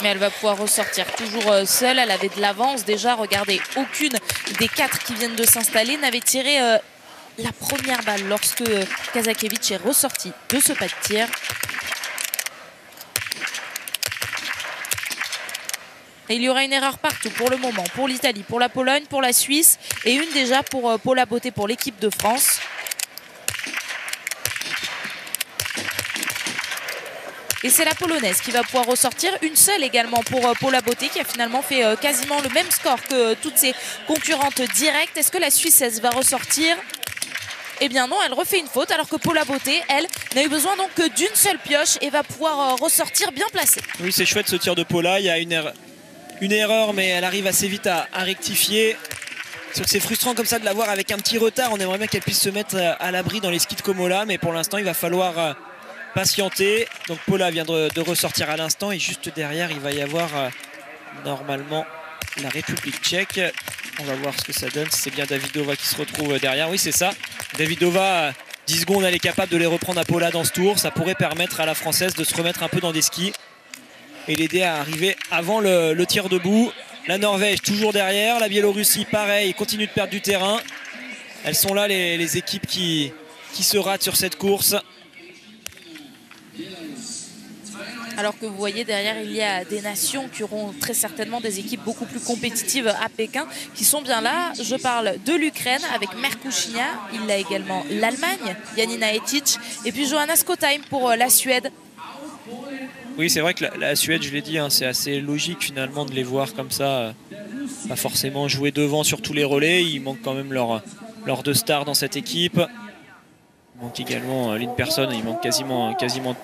D: Mais elle va pouvoir ressortir toujours seule. Elle avait de l'avance déjà. Regardez, aucune des 4 qui viennent de s'installer n'avait tiré la première balle lorsque Kazakevich est ressortie de ce pas de tir. Et il y aura une erreur partout pour le moment, pour l'Italie, pour la Pologne, pour la Suisse et une déjà pour Paula Beauté pour l'équipe de France. Et c'est la Polonaise qui va pouvoir ressortir. Une seule également pour Paula Beauté qui a finalement fait quasiment le même score que toutes ses concurrentes directes. Est-ce que la Suissesse va ressortir? Eh bien non, elle refait une faute alors que Paula Beauté, elle, n'a eu besoin donc que d'une seule pioche et va pouvoir ressortir bien placée.
E: Oui, c'est chouette ce tir de Paula. Il y a une erreur, mais elle arrive assez vite à rectifier. C'est frustrant comme ça de la voir avec un petit retard. On aimerait bien qu'elle puisse se mettre à l'abri dans les skis de Komola, mais pour l'instant, il va falloir patienter. Donc Paula vient de ressortir à l'instant et juste derrière il va y avoir normalement la République tchèque. On va voir ce que ça donne, si c'est bien Davidova qui se retrouve derrière. Oui, c'est ça, Davidova, 10 secondes, elle est capable de les reprendre à Paula dans ce tour. Ça pourrait permettre à la Française de se remettre un peu dans des skis et l'aider à arriver avant le tir debout. La Norvège toujours derrière, la Biélorussie pareil, continue de perdre du terrain. Elles sont là les équipes qui se ratent sur cette course.
D: Alors que vous voyez derrière, il y a des nations qui auront très certainement des équipes beaucoup plus compétitives à Pékin, qui sont bien là. Je parle de l'Ukraine avec Merkushina, il a également l'Allemagne, Janina Etic, et puis Johanna Skotheim pour la Suède.
E: Oui, c'est vrai que la Suède, je l'ai dit, c'est assez logique finalement de les voir comme ça, pas forcément jouer devant sur tous les relais. Il manque quand même leur lors de stars dans cette équipe. Il manque également Lynn Person, il manque quasiment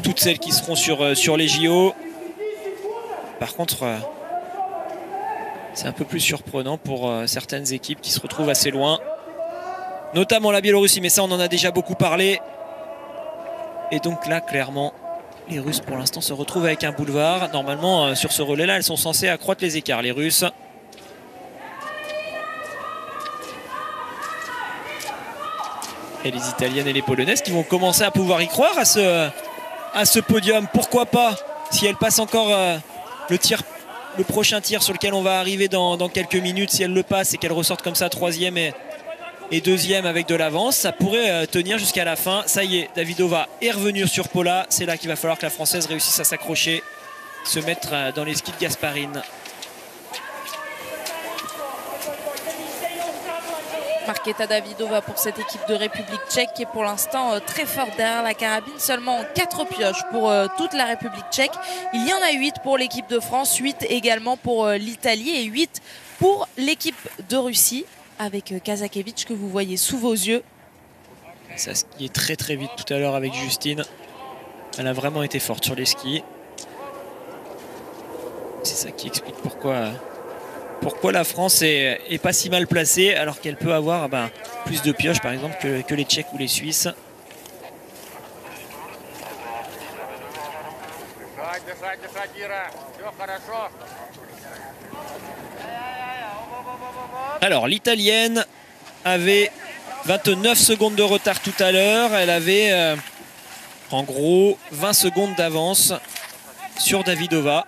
E: toutes celles qui seront sur les JO. Par contre, c'est un peu plus surprenant pour certaines équipes qui se retrouvent assez loin. Notamment la Biélorussie, mais ça on en a déjà beaucoup parlé. Et donc là, clairement, les Russes pour l'instant se retrouvent avec un boulevard. Normalement, sur ce relais-là, elles sont censées accroître les écarts, les Russes. Et les Italiennes et les Polonaises qui vont commencer à pouvoir y croire à ce podium. Pourquoi pas, si elles passent encore le prochain tir sur lequel on va arriver dans quelques minutes, si elles le passent et qu'elles ressortent comme ça 3e et 2e avec de l'avance, ça pourrait tenir jusqu'à la fin. Ça y est, Davidova est revenue sur Paula. C'est là qu'il va falloir que la Française réussisse à s'accrocher, se mettre dans les skis de Gasparine.
D: Markéta Davidova pour cette équipe de République tchèque qui est pour l'instant très forte derrière la carabine. Seulement 4 pioches pour toute la République tchèque. Il y en a 8 pour l'équipe de France, 8 également pour l'Italie et 8 pour l'équipe de Russie avec Kazakevich que vous voyez sous vos yeux.
E: Ça skiait très très vite tout à l'heure avec Justine. Elle a vraiment été forte sur les skis. C'est ça qui explique pourquoi la France est pas si mal placée alors qu'elle peut avoir plus de pioches par exemple que les Tchèques ou les Suisses. Alors l'Italienne avait 29 secondes de retard tout à l'heure. Elle avait en gros 20 secondes d'avance sur Davidova.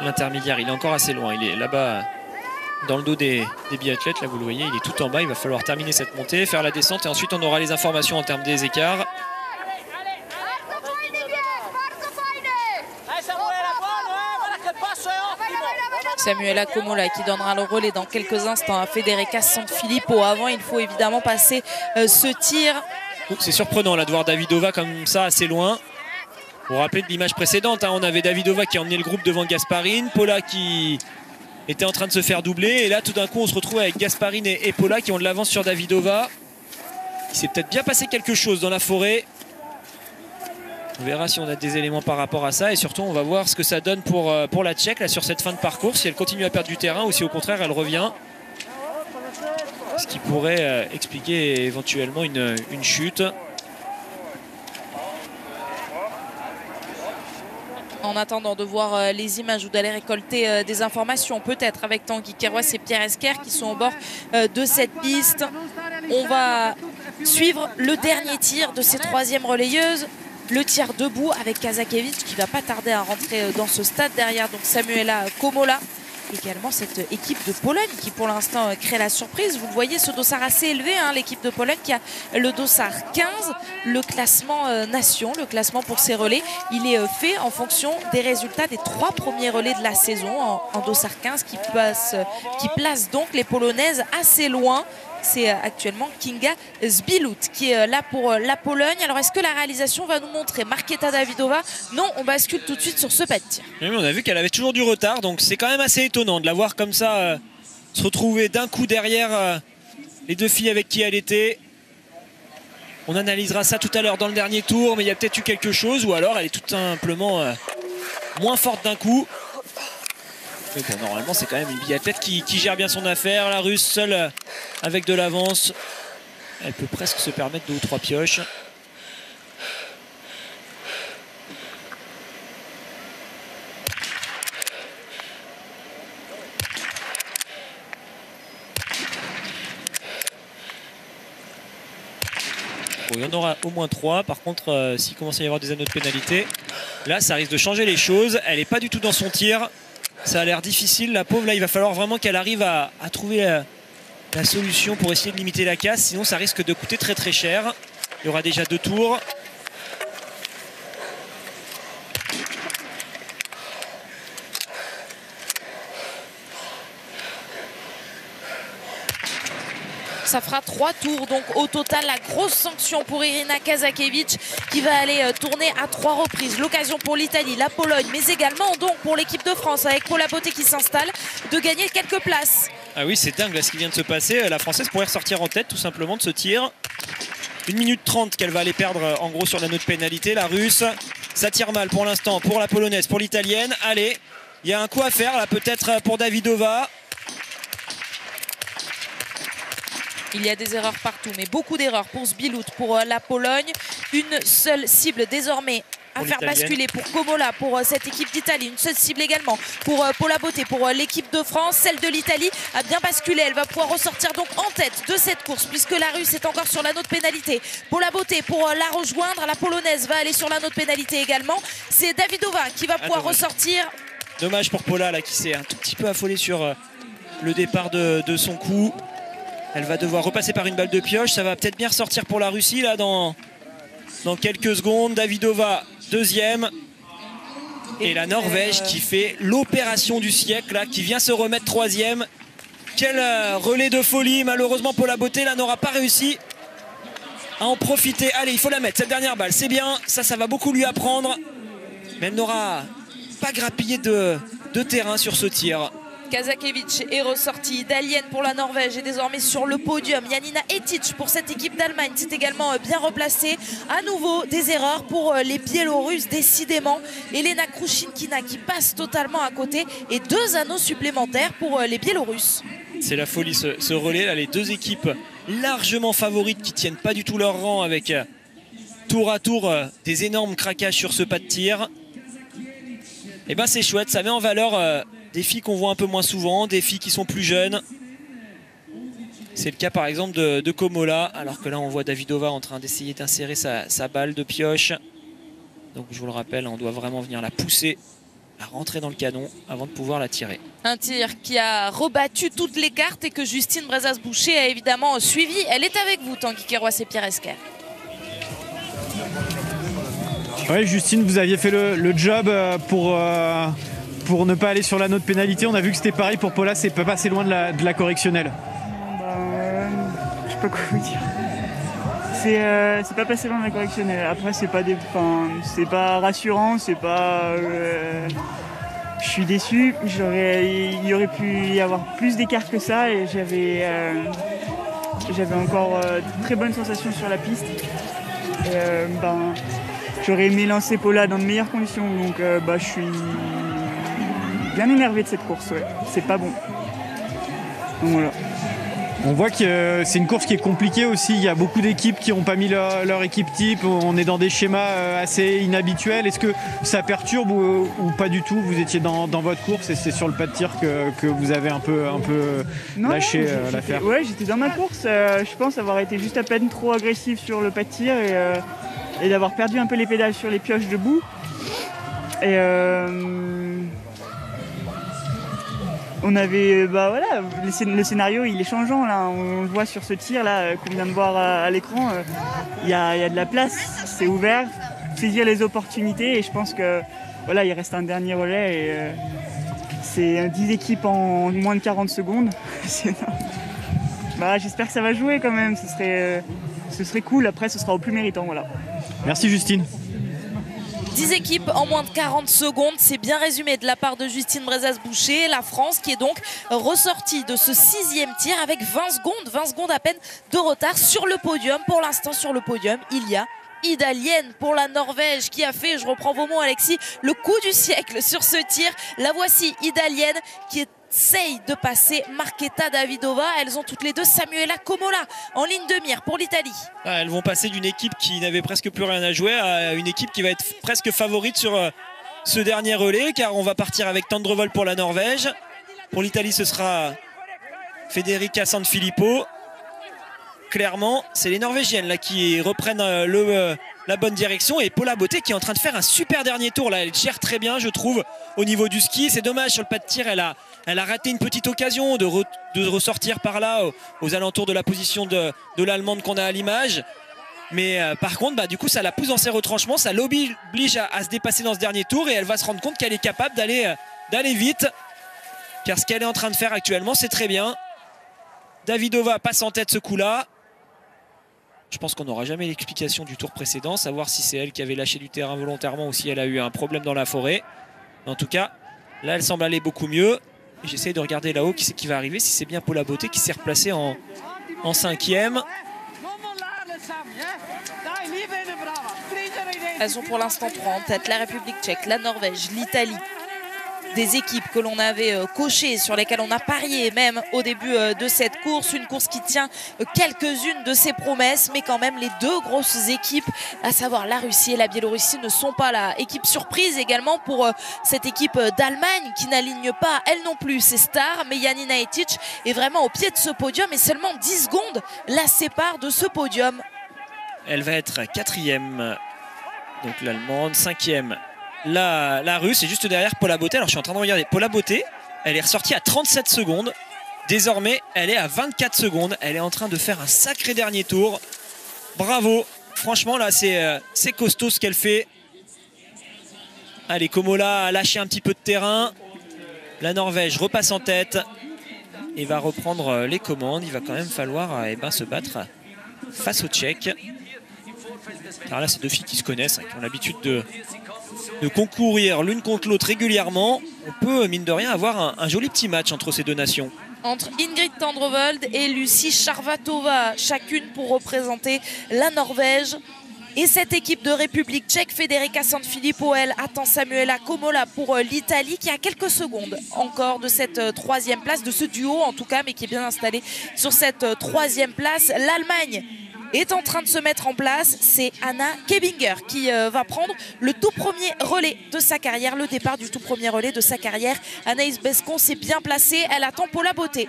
E: L'intermédiaire, il est encore assez loin. Il est là-bas dans le dos des biathlètes. Là, vous le voyez, il est tout en bas. Il va falloir terminer cette montée, faire la descente et ensuite on aura les informations en termes des écarts.
D: Samuela Komola qui donnera le relais dans quelques instants à Federica Sanfilippo. Avant, il faut évidemment passer ce tir.
E: C'est surprenant là de voir Davidova comme ça assez loin. Vous vous rappelez de l'image précédente, on avait Davidova qui a emmené le groupe devant Gasparine, Paula qui était en train de se faire doubler. Et là, tout d'un coup, on se retrouve avec Gasparine et Paula qui ont de l'avance sur Davidova. Il s'est peut-être bien passé quelque chose dans la forêt. On verra si on a des éléments par rapport à ça. Et surtout, on va voir ce que ça donne pour la Tchèque là, sur cette fin de parcours. Si elle continue à perdre du terrain ou si au contraire, elle revient. Ce qui pourrait expliquer éventuellement une chute.
D: En attendant de voir les images ou d'aller récolter des informations, peut-être avec Tanguy Kerouas et Pierre Esquer qui sont au bord de cette piste. On va suivre le dernier tir de ces 3e relayeuses. Le tir debout avec Kazakevich qui va pas tarder à rentrer dans ce stade. Derrière donc Samuela Komola. Également cette équipe de Pologne qui pour l'instant crée la surprise. Vous le voyez, ce dossard assez élevé, l'équipe de Pologne qui a le dossard 15. Le classement nation, le classement pour ces relais, il est fait en fonction des résultats des 3 premiers relais de la saison en dossard 15 qui place donc les Polonaises assez loin. C'est actuellement Kinga Zbilut qui est là pour la Pologne. Alors est-ce que la réalisation va nous montrer Markéta Davidova? Non, on bascule tout de suite sur ce pas de tir.
E: Oui, on a vu qu'elle avait toujours du retard, donc c'est quand même assez étonnant de la voir comme ça se retrouver d'un coup derrière les 2 filles avec qui elle était. On analysera ça tout à l'heure dans le dernier tour, mais il y a peut-être eu quelque chose, ou alors elle est tout simplement moins forte d'un coup. Mais bon, normalement, c'est quand même une biathlète qui gère bien son affaire. La Russe, seule avec de l'avance. Elle peut presque se permettre 2 ou 3 pioches. Bon, il y en aura au moins 3. Par contre, s'il commence à y avoir des anneaux de pénalité, là, ça risque de changer les choses. Elle n'est pas du tout dans son tir. Ça a l'air difficile, la pauvre. Là, il va falloir vraiment qu'elle arrive à trouver la solution pour essayer de limiter la casse. Sinon, ça risque de coûter très très cher. Il y aura déjà 2 tours.
D: ça fera 3 tours. Donc au total, la grosse sanction pour Irina Kazakiewicz qui va aller tourner à 3 reprises. L'occasion pour l'Italie, la Pologne, mais également donc pour l'équipe de France avec Paula Beauté qui s'installe de gagner quelques places.
E: Ah oui, c'est dingue là, ce qui vient de se passer. La Française pourrait ressortir en tête tout simplement de ce tir. 1 minute 30 qu'elle va aller perdre en gros sur l'anneau de pénalité. La Russe, ça tire mal pour l'instant pour la Polonaise, pour l'Italienne. Allez, il y a un coup à faire là peut-être pour Davidova.
D: Il y a des erreurs partout, mais beaucoup d'erreurs pour Zbilut, pour la Pologne. Une seule cible désormais à faire basculer pour Komola, pour cette équipe d'Italie. Une seule cible également pour Paula Beauté, pour l'équipe de France. Celle de l'Italie a bien basculé. Elle va pouvoir ressortir donc en tête de cette course puisque la Russe est encore sur l'anneau de pénalité. Paula Beauté pour la rejoindre. La Polonaise va aller sur l'anneau de pénalité également. C'est Davidova qui va pouvoir ressortir.
E: Dommage pour Paula là, qui s'est un tout petit peu affolée sur le départ de son coup. Elle va devoir repasser par une balle de pioche. Ça va peut-être bien ressortir pour la Russie là dans quelques secondes. Davidova, deuxième. Et la Norvège qui fait l'opération du siècle là, qui vient se remettre troisième. Quel relais de folie. Malheureusement Paula Beauté là n'aura pas réussi à en profiter. Allez, il faut la mettre, cette dernière balle. C'est bien, ça va beaucoup lui apprendre. Mais elle n'aura pas grappillé de terrain sur ce tir.
D: Kazakiewicz est ressorti. Italienne pour la Norvège est désormais sur le podium. Janina Etic pour cette équipe d'Allemagne s'est également bien replacée. À nouveau des erreurs pour les Biélorusses décidément. Elena Krushinkina qui passe totalement à côté et 2 anneaux supplémentaires pour les Biélorusses.
E: C'est la folie ce relais là. Les deux équipes largement favorites qui tiennent pas du tout leur rang avec tour à tour des énormes craquages sur ce pas de tir. Et ben c'est chouette, ça met en valeur des filles qu'on voit un peu moins souvent, des filles qui sont plus jeunes. C'est le cas par exemple de Komola, alors que là on voit Davidova en train d'essayer d'insérer sa balle de pioche. Donc je vous le rappelle, on doit vraiment venir la pousser à rentrer dans le canon avant de pouvoir la tirer.
D: Un tir qui a rebattu toutes les cartes et que Justine Brezas-Boucher a évidemment suivi. Elle est avec vous, Tanguy Queiroz et Pierre Esquer.
F: Oui, Justine, vous aviez fait le job pour ne pas aller sur l'anneau de pénalité. On a vu que c'était pareil pour Paula, c'est pas assez loin de la correctionnelle.
H: Je sais pas quoi vous dire. C'est pas passé loin de la correctionnelle. Après, c'est pas rassurant, c'est pas. Je suis déçu. Il y aurait pu y avoir plus d'écart que ça et j'avais encore de très bonnes sensations sur la piste. J'aurais aimé lancer Paula dans de meilleures conditions, donc je suis bien énervé de cette course, ouais. C'est pas bon. Donc voilà.
F: On voit que c'est une course qui est compliquée aussi. Il y a beaucoup d'équipes qui n'ont pas mis leur équipe type. On est dans des schémas assez inhabituels. Est-ce que ça perturbe ou pas du tout? Vous étiez dans votre course et c'est sur le pas de tir que vous avez un peu lâché l'affaire.
H: Ouais, j'étais dans ma course. Je pense avoir été juste à peine trop agressif sur le pas de tir et d'avoir perdu un peu les pédales sur les pioches debout. Et on avait, le scénario il est changeant là, on le voit sur ce tir là qu'on vient de voir à l'écran, il y a de la place, c'est ouvert, saisir les opportunités et je pense que voilà, il reste un dernier relais et c'est 10 équipes en moins de 40 secondes. J'espère que ça va jouer quand même, ce serait cool, après ce sera au plus méritant, voilà.
F: Merci Justine.
D: 10 équipes en moins de 40 secondes, c'est bien résumé de la part de Justine Brezas-Boucher. La France qui est donc ressortie de ce 6e tir avec 20 secondes à peine de retard sur le podium. Pour l'instant sur le podium, il y a Idalienne pour la Norvège qui a fait, je reprends vos mots Alexis, le coup du siècle sur ce tir. La voici Idalienne qui essaye de passer Marketa Davidova. Elles ont toutes les deux Samuela Komola en ligne de mire pour l'Italie.
E: Elles vont passer d'une équipe qui n'avait presque plus rien à jouer à une équipe qui va être presque favorite sur ce dernier relais, car on va partir avec Tendrevol pour la Norvège. Pour l'Italie, ce sera Federica Sanfilippo. Clairement, c'est les Norvégiennes là, qui reprennent la bonne direction et Paula Beauté qui est en train de faire un super dernier tour là. Elle gère très bien, je trouve, au niveau du ski. C'est dommage, sur le pas de tir, elle a raté une petite occasion de ressortir par là aux alentours de la position de l'Allemande qu'on a à l'image. Mais par contre, du coup, ça la pousse dans ses retranchements, ça l'oblige à se dépasser dans ce dernier tour et elle va se rendre compte qu'elle est capable d'aller vite. Car ce qu'elle est en train de faire actuellement, c'est très bien. Davidova passe en tête ce coup-là. Je pense qu'on n'aura jamais l'explication du tour précédent, savoir si c'est elle qui avait lâché du terrain volontairement ou si elle a eu un problème dans la forêt. En tout cas, là, elle semble aller beaucoup mieux. J'essaie de regarder là-haut qui c'est qui va arriver, si c'est bien Paula Beauté qui s'est replacée en 5e.
D: Elles ont pour l'instant 3 en tête, la République tchèque, la Norvège, l'Italie. Des équipes que l'on avait cochées, sur lesquelles on a parié même au début de cette course. Une course qui tient quelques-unes de ses promesses, mais quand même les deux grosses équipes, à savoir la Russie et la Biélorussie, ne sont pas là. Équipe surprise également pour cette équipe d'Allemagne qui n'aligne pas, elle non plus, ses stars. Mais Janina Etic est vraiment au pied de ce podium et seulement 10 secondes la séparent de ce podium.
E: Elle va être 4e, donc l'Allemande, 5e. La Russe est juste derrière Paula Beauté. Alors je suis en train de regarder Paula Beauté, elle est ressortie à 37 secondes. Désormais elle est à 24 secondes. Elle est en train de faire un sacré dernier tour. Bravo, franchement là c'est costaud ce qu'elle fait. Allez, Komola a lâché un petit peu de terrain. La Norvège repasse en tête et va reprendre les commandes. Il va quand même falloir se battre face aux Tchèques. Car là c'est deux filles qui se connaissent, qui ont l'habitude de concourir l'une contre l'autre régulièrement. On peut, mine de rien, avoir un joli petit match entre ces deux nations.
D: Entre Ingrid Tandrevold et Lucie Charvatova, chacune pour représenter la Norvège. Et cette équipe de République tchèque, Federica Sanfilippo, elle attend Samuela Komola pour l'Italie, qui a quelques secondes encore de cette 3e place, de ce duo en tout cas, mais qui est bien installé sur cette 3e place. L'Allemagne est en train de se mettre en place. C'est Anna Kebinger qui va prendre le tout premier relais de sa carrière, le départ du tout premier relais de sa carrière. Anaïs Bescon s'est bien placée, elle attend Paula Beauté.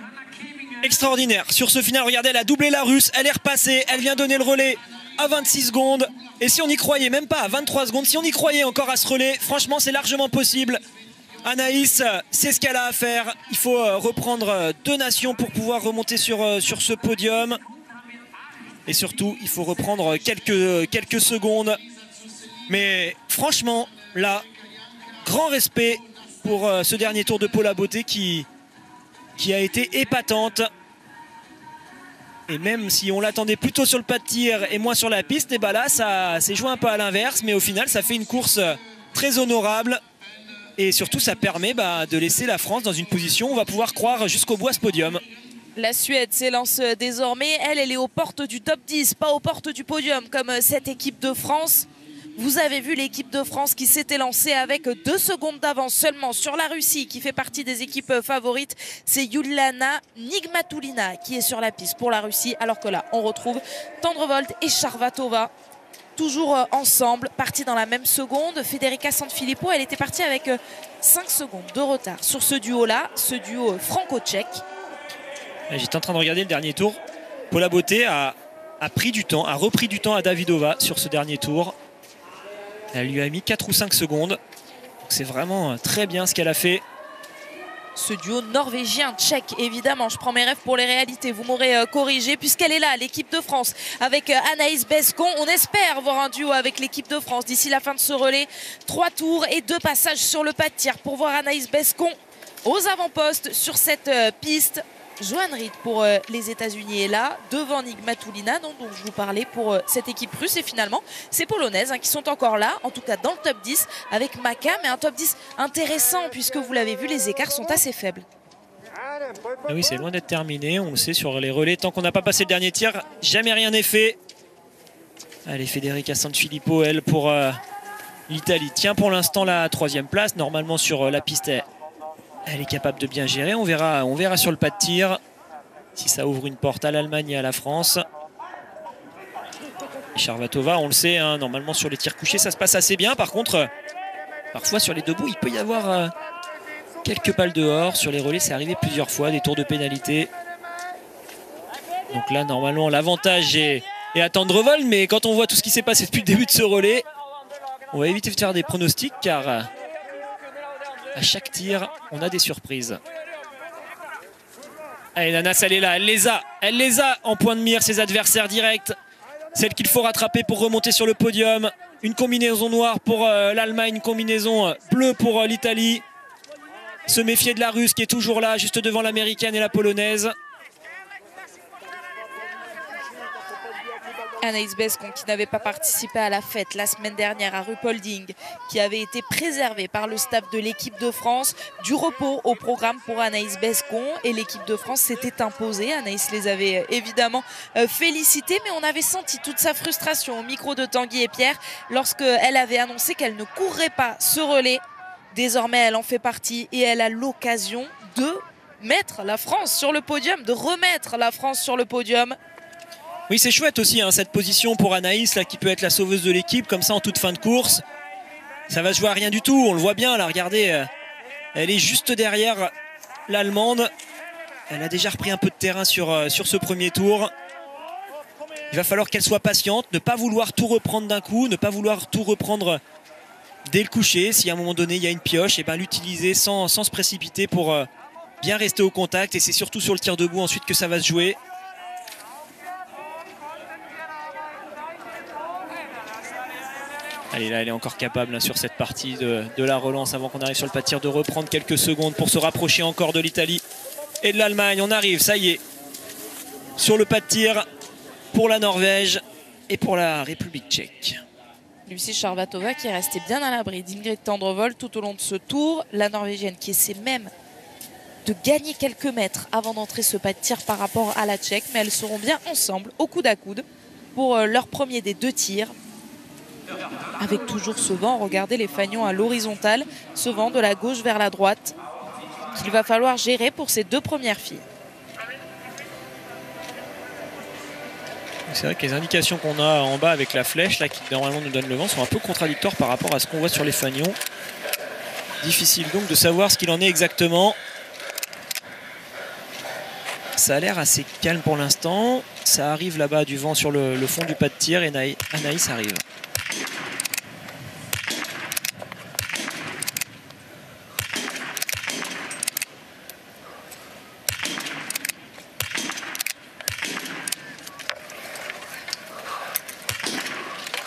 E: Extraordinaire. Sur ce final, regardez, elle a doublé la Russe, elle est repassée, elle vient donner le relais à 26 secondes. Et si on y croyait, même pas à 23 secondes, si on y croyait encore à ce relais, franchement, c'est largement possible. Anaïs, c'est ce qu'elle a à faire. Il faut reprendre deux nations pour pouvoir remonter sur ce podium. Et surtout, il faut reprendre quelques secondes. Mais franchement, là, grand respect pour ce dernier tour de Paula Beauté qui a été épatante. Et même si on l'attendait plutôt sur le pas de tir et moins sur la piste, et là, ça s'est joué un peu à l'inverse. Mais au final, ça fait une course très honorable. Et surtout, ça permet de laisser la France dans une position où on va pouvoir croire jusqu'au bout à ce podium.
D: La Suède s'élance désormais. Elle est aux portes du top 10, pas aux portes du podium comme cette équipe de France. Vous avez vu l'équipe de France qui s'était lancée avec 2 secondes d'avance seulement sur la Russie, qui fait partie des équipes favorites. C'est Yuliana Nigmatulina qui est sur la piste pour la Russie, alors que là, on retrouve Tandrevold et Charvatova. Toujours ensemble, partis dans la même seconde. Federica Sanfilippo, elle était partie avec 5 secondes de retard sur ce duo-là, ce duo franco-tchèque.
E: J'étais en train de regarder le dernier tour. Paula Beauté a pris du temps, a repris du temps à Davidova sur ce dernier tour. Elle lui a mis 4 ou 5 secondes. C'est vraiment très bien ce qu'elle a fait.
D: Ce duo norvégien-tchèque, évidemment, je prends mes rêves pour les réalités. Vous m'aurez corrigé puisqu'elle est là, l'équipe de France, avec Anaïs Bescon. On espère voir un duo avec l'équipe de France d'ici la fin de ce relais. 3 tours et 2 passages sur le pas de tir pour voir Anaïs Bescon aux avant-postes sur cette piste. Johan Reed pour les États-Unis est là, devant Nigmatulina, dont je vous parlais pour cette équipe russe. Et finalement, ces Polonaises qui sont encore là, en tout cas dans le top 10, avec Maka, mais un top 10 intéressant, puisque vous l'avez vu, les écarts sont assez faibles.
E: Ah oui, c'est loin d'être terminé, on le sait sur les relais. Tant qu'on n'a pas passé le dernier tir, jamais rien n'est fait. Allez, Federica Sanfilippo, elle, pour l'Italie, tient pour l'instant la 3e place. Normalement, sur la piste, elle est capable de bien gérer. On verra sur le pas de tir si ça ouvre une porte à l'Allemagne et à la France. Et Charvatova, on le sait, normalement sur les tirs couchés, ça se passe assez bien. Par contre, parfois sur les debout, il peut y avoir quelques balles dehors. Sur les relais, c'est arrivé plusieurs fois, des tours de pénalité. Donc là, normalement, l'avantage est à Tandrevold. Mais quand on voit tout ce qui s'est passé depuis le début de ce relais, on va éviter de faire des pronostics car à chaque tir, on a des surprises. Allez, Nanas, elle est là, elle les a en point de mire, ses adversaires directs. Celle qu'il faut rattraper pour remonter sur le podium. Une combinaison noire pour l'Allemagne, une combinaison bleue pour l'Italie. Se méfier de la Russe qui est toujours là, juste devant l'Américaine et la Polonaise.
D: Anaïs Bescon, qui n'avait pas participé à la fête la semaine dernière à Ruhpolding, qui avait été préservée par le staff de l'équipe de France. Du repos au programme pour Anaïs Bescon et l'équipe de France s'était imposée. Anaïs les avait évidemment félicités, mais on avait senti toute sa frustration au micro de Tanguy et Pierre lorsqu'elle avait annoncé qu'elle ne courrait pas ce relais. Désormais, elle en fait partie et elle a l'occasion de mettre la France sur le podium, de remettre la France sur le podium.
E: Oui, c'est chouette aussi hein, cette position pour Anaïs là, qui peut être la sauveuse de l'équipe comme ça en toute fin de course. Ça va se jouer à rien du tout, on le voit bien là, regardez, elle est juste derrière l'Allemande. Elle a déjà repris un peu de terrain sur ce premier tour. Il va falloir qu'elle soit patiente, ne pas vouloir tout reprendre d'un coup, ne pas vouloir tout reprendre dès le coucher. Si à un moment donné il y a une pioche, et ben l'utiliser sans se précipiter pour bien rester au contact. Et c'est surtout sur le tir debout ensuite que ça va se jouer. Allez, là, elle est encore capable hein, sur cette partie de la relance avant qu'on arrive sur le pas de tir de reprendre quelques secondes pour se rapprocher encore de l'Italie et de l'Allemagne. On arrive, ça y est, sur le pas de tir pour la Norvège et pour la République tchèque.
D: Lucie Charvatova qui est restée bien à l'abri d'Ingrid Tendrevold tout au long de ce tour. La Norvégienne qui essaie même de gagner quelques mètres avant d'entrer ce pas de tir par rapport à la Tchèque. Mais elles seront bien ensemble, au coude à coude, pour leur premier des 2 tirs. Avec toujours ce vent, regardez les fagnons à l'horizontale, ce vent de la gauche vers la droite qu'il va falloir gérer pour ces 2 premières filles.
E: C'est vrai que les indications qu'on a en bas avec la flèche là, qui normalement nous donne le vent sont un peu contradictoires par rapport à ce qu'on voit sur les fagnons. Difficile donc de savoir ce qu'il en est exactement. Ça a l'air assez calme pour l'instant. Ça arrive là-bas du vent sur le fond du pas de tir et Anaïs arrive.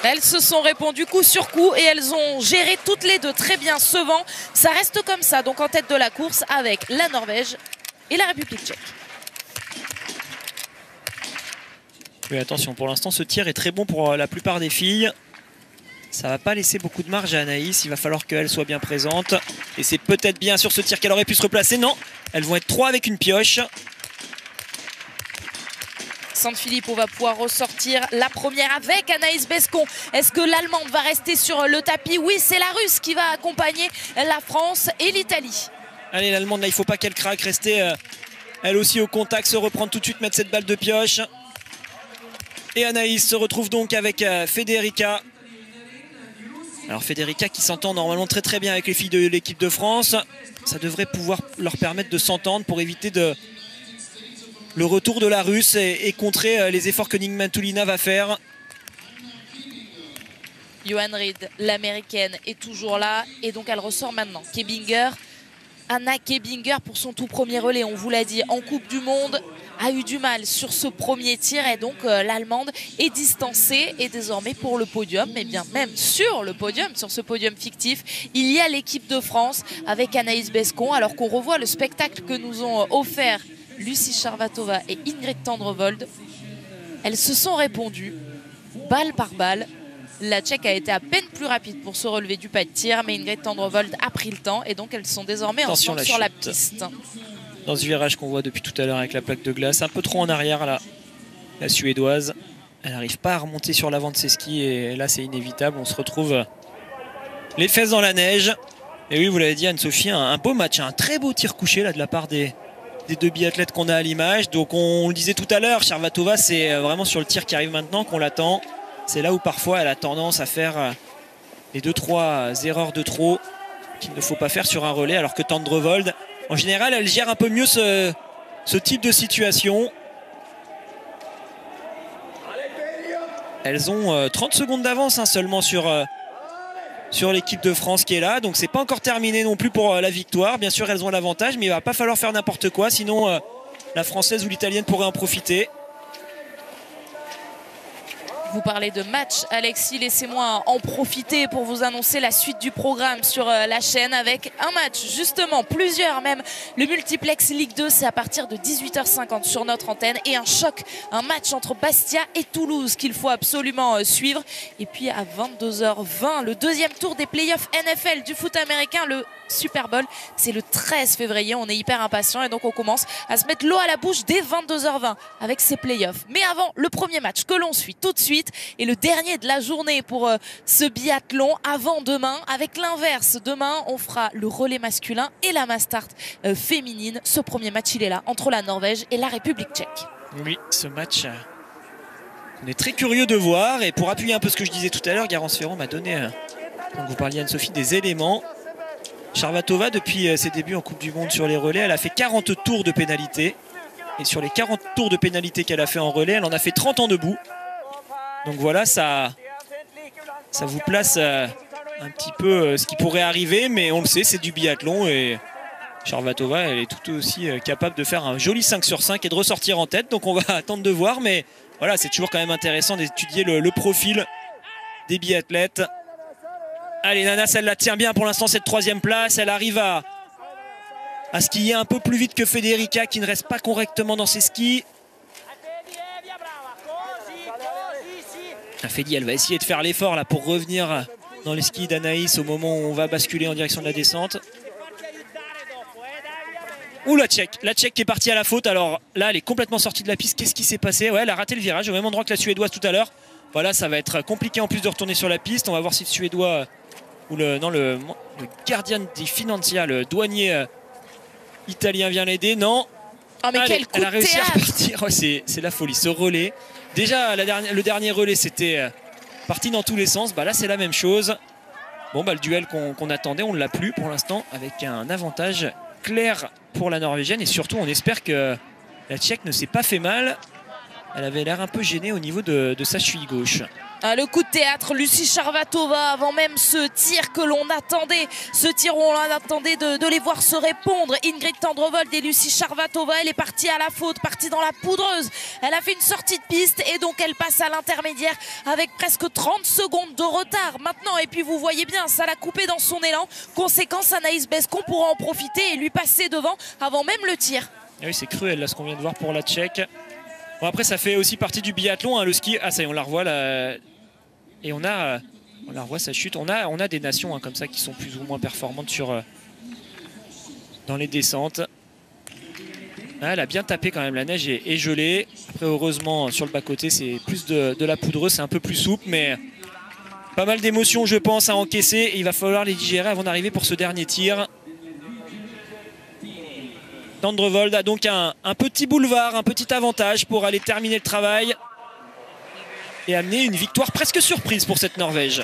D: Elles se sont répondues coup sur coup et elles ont géré toutes les 2 très bien ce vent. Ça reste comme ça, donc en tête de la course avec la Norvège et la République tchèque.
E: Oui, attention, pour l'instant, ce tir est très bon pour la plupart des filles. Ça ne va pas laisser beaucoup de marge à Anaïs. Il va falloir qu'elle soit bien présente. Et c'est peut-être bien sur ce tir qu'elle aurait pu se replacer. Non, elles vont être 3 avec une pioche.
D: Sanfilippo va pouvoir ressortir la première avec Anaïs Bescon. Est-ce que l'Allemande va rester sur le tapis? Oui, c'est la Russe qui va accompagner la France et l'Italie.
E: Allez, l'Allemande, là, il ne faut pas qu'elle craque. Rester elle aussi au contact, se reprendre tout de suite, mettre cette balle de pioche. Et Anaïs se retrouve donc avec Federica. Alors Federica qui s'entend normalement très très bien avec les filles de l'équipe de France. Ça devrait pouvoir leur permettre de s'entendre pour éviter le retour de la Russe et contrer les efforts que Nickmatulina va faire.
D: Johan Reed, l'américaine, est toujours là et donc elle ressort maintenant. Kebinger, Anna Kebinger pour son tout premier relais, on vous l'a dit, en Coupe du Monde, a eu du mal sur ce premier tir et donc l'Allemande est distancée et désormais pour le podium, mais bien même sur le podium, sur ce podium fictif, il y a l'équipe de France avec Anaïs Bescon, alors qu'on revoit le spectacle que nous ont offert Lucie Charvatova et Ingrid Tendrevold. Elles se sont répondues balle par balle. La Tchèque a été à peine plus rapide pour se relever du pas de tir, mais Ingrid Tendrevold a pris le temps et donc elles sont désormais ensemble sur la piste.
E: Dans ce virage qu'on voit depuis tout à l'heure avec la plaque de glace, un peu trop en arrière là, la Suédoise. Elle n'arrive pas à remonter sur l'avant de ses skis et là c'est inévitable. On se retrouve les fesses dans la neige. Et oui, vous l'avez dit Anne-Sophie, un beau match, un très beau tir couché là de la part des 2 biathlètes qu'on a à l'image. Donc on le disait tout à l'heure, Charvatova, c'est vraiment sur le tir qui arrive maintenant qu'on l'attend. C'est là où parfois elle a tendance à faire les 2-3 erreurs de trop qu'il ne faut pas faire sur un relais, alors que Tendrevold, en général, elle gère un peu mieux ce type de situation. Elles ont 30 secondes d'avance seulement sur l'équipe de France qui est là. Donc c'est pas encore terminé non plus pour la victoire. Bien sûr, elles ont l'avantage, mais il va pas falloir faire n'importe quoi. Sinon, la Française ou l'Italienne pourrait en profiter.
D: Vous parlez de match, Alexis, laissez-moi en profiter pour vous annoncer la suite du programme sur la chaîne avec un match, justement, plusieurs même. Le multiplex Ligue 2, c'est à partir de 18h50 sur notre antenne et un choc, un match entre Bastia et Toulouse qu'il faut absolument suivre. Et puis à 22h20, le deuxième tour des playoffs NFL du foot américain, le Super Bowl, c'est le 13 février, on est hyper impatients et donc on commence à se mettre l'eau à la bouche dès 22h20 avec ces playoffs. Mais avant, le premier match que l'on suit tout de suite et le dernier de la journée pour ce biathlon avant demain. Avec l'inverse, demain on fera le relais masculin et la Mastart féminine. Ce premier match, il est là, entre la Norvège et la République tchèque.
E: Oui, ce match, on est très curieux de voir. Et pour appuyer un peu ce que je disais tout à l'heure, Garance Ferrand m'a donné, quand vous parliez Anne-Sophie, des éléments. Charvatova, depuis ses débuts en Coupe du Monde sur les relais, elle a fait 40 tours de pénalité. Et sur les 40 tours de pénalité qu'elle a fait en relais, elle en a fait 30 en debout. Donc voilà, ça vous place un petit peu ce qui pourrait arriver. Mais on le sait, c'est du biathlon. Et Charvatova, elle est tout aussi capable de faire un joli 5 sur 5 et de ressortir en tête. Donc on va attendre de voir. Mais voilà, c'est toujours quand même intéressant d'étudier le profil des biathlètes. Allez, Nanas, elle la tient bien pour l'instant, cette troisième place. Elle arrive à skier un peu plus vite que Federica, qui ne reste pas correctement dans ses skis. Fedi, elle va essayer de faire l'effort là pour revenir dans les skis d'Anaïs au moment où on va basculer en direction de la descente. Ouh, la Tchèque qui est partie à la faute. Alors là, elle est complètement sortie de la piste. Qu'est-ce qui s'est passé? Ouais, elle a raté le virage au même endroit que la Suédoise tout à l'heure. Voilà, ça va être compliqué en plus de retourner sur la piste. On va voir si le Suédois ou le gardien des Financia, le douanier italien vient l'aider. Non.
D: Oh, mais
E: allez,
D: elle
E: a réussi à repartir. Oh, c'est la folie. Ce relais. Déjà, le dernier relais, c'était parti dans tous les sens. Bah, là, c'est la même chose. Bon, bah, le duel qu'on attendait, on ne l'a plus pour l'instant, avec un avantage clair pour la Norvégienne. Et surtout, on espère que la Tchèque ne s'est pas fait mal. Elle avait l'air un peu gênée au niveau de sa cheville gauche.
D: Ah, le coup de théâtre, Lucie Charvatova, avant même ce tir que l'on attendait, ce tir où on attendait de les voir se répondre. Ingrid Tendrevold et Lucie Charvatova, elle est partie à la faute, partie dans la poudreuse. Elle a fait une sortie de piste et donc elle passe à l'intermédiaire avec presque 30 secondes de retard maintenant. Et puis vous voyez bien, ça l'a coupé dans son élan. Conséquence, Anaïs Bescon pourra en profiter et lui passer devant avant même le tir.
E: Ah oui, c'est cruel là ce qu'on vient de voir pour la Tchèque. Bon, après, ça fait aussi partie du biathlon, hein, le ski. Ah, ça y est, on la revoit là. Et on la revoit sa chute. On a des nations comme ça qui sont plus ou moins performantes dans les descentes. Ah, elle a bien tapé quand même, la neige est gelée. Après, heureusement, sur le bas-côté, c'est plus de la poudreuse, c'est un peu plus souple, mais pas mal d'émotions, je pense, à encaisser. Et il va falloir les digérer avant d'arriver pour ce dernier tir. Tendrevold a donc un petit boulevard, un petit avantage pour aller terminer le travail et amener une victoire presque surprise pour cette Norvège.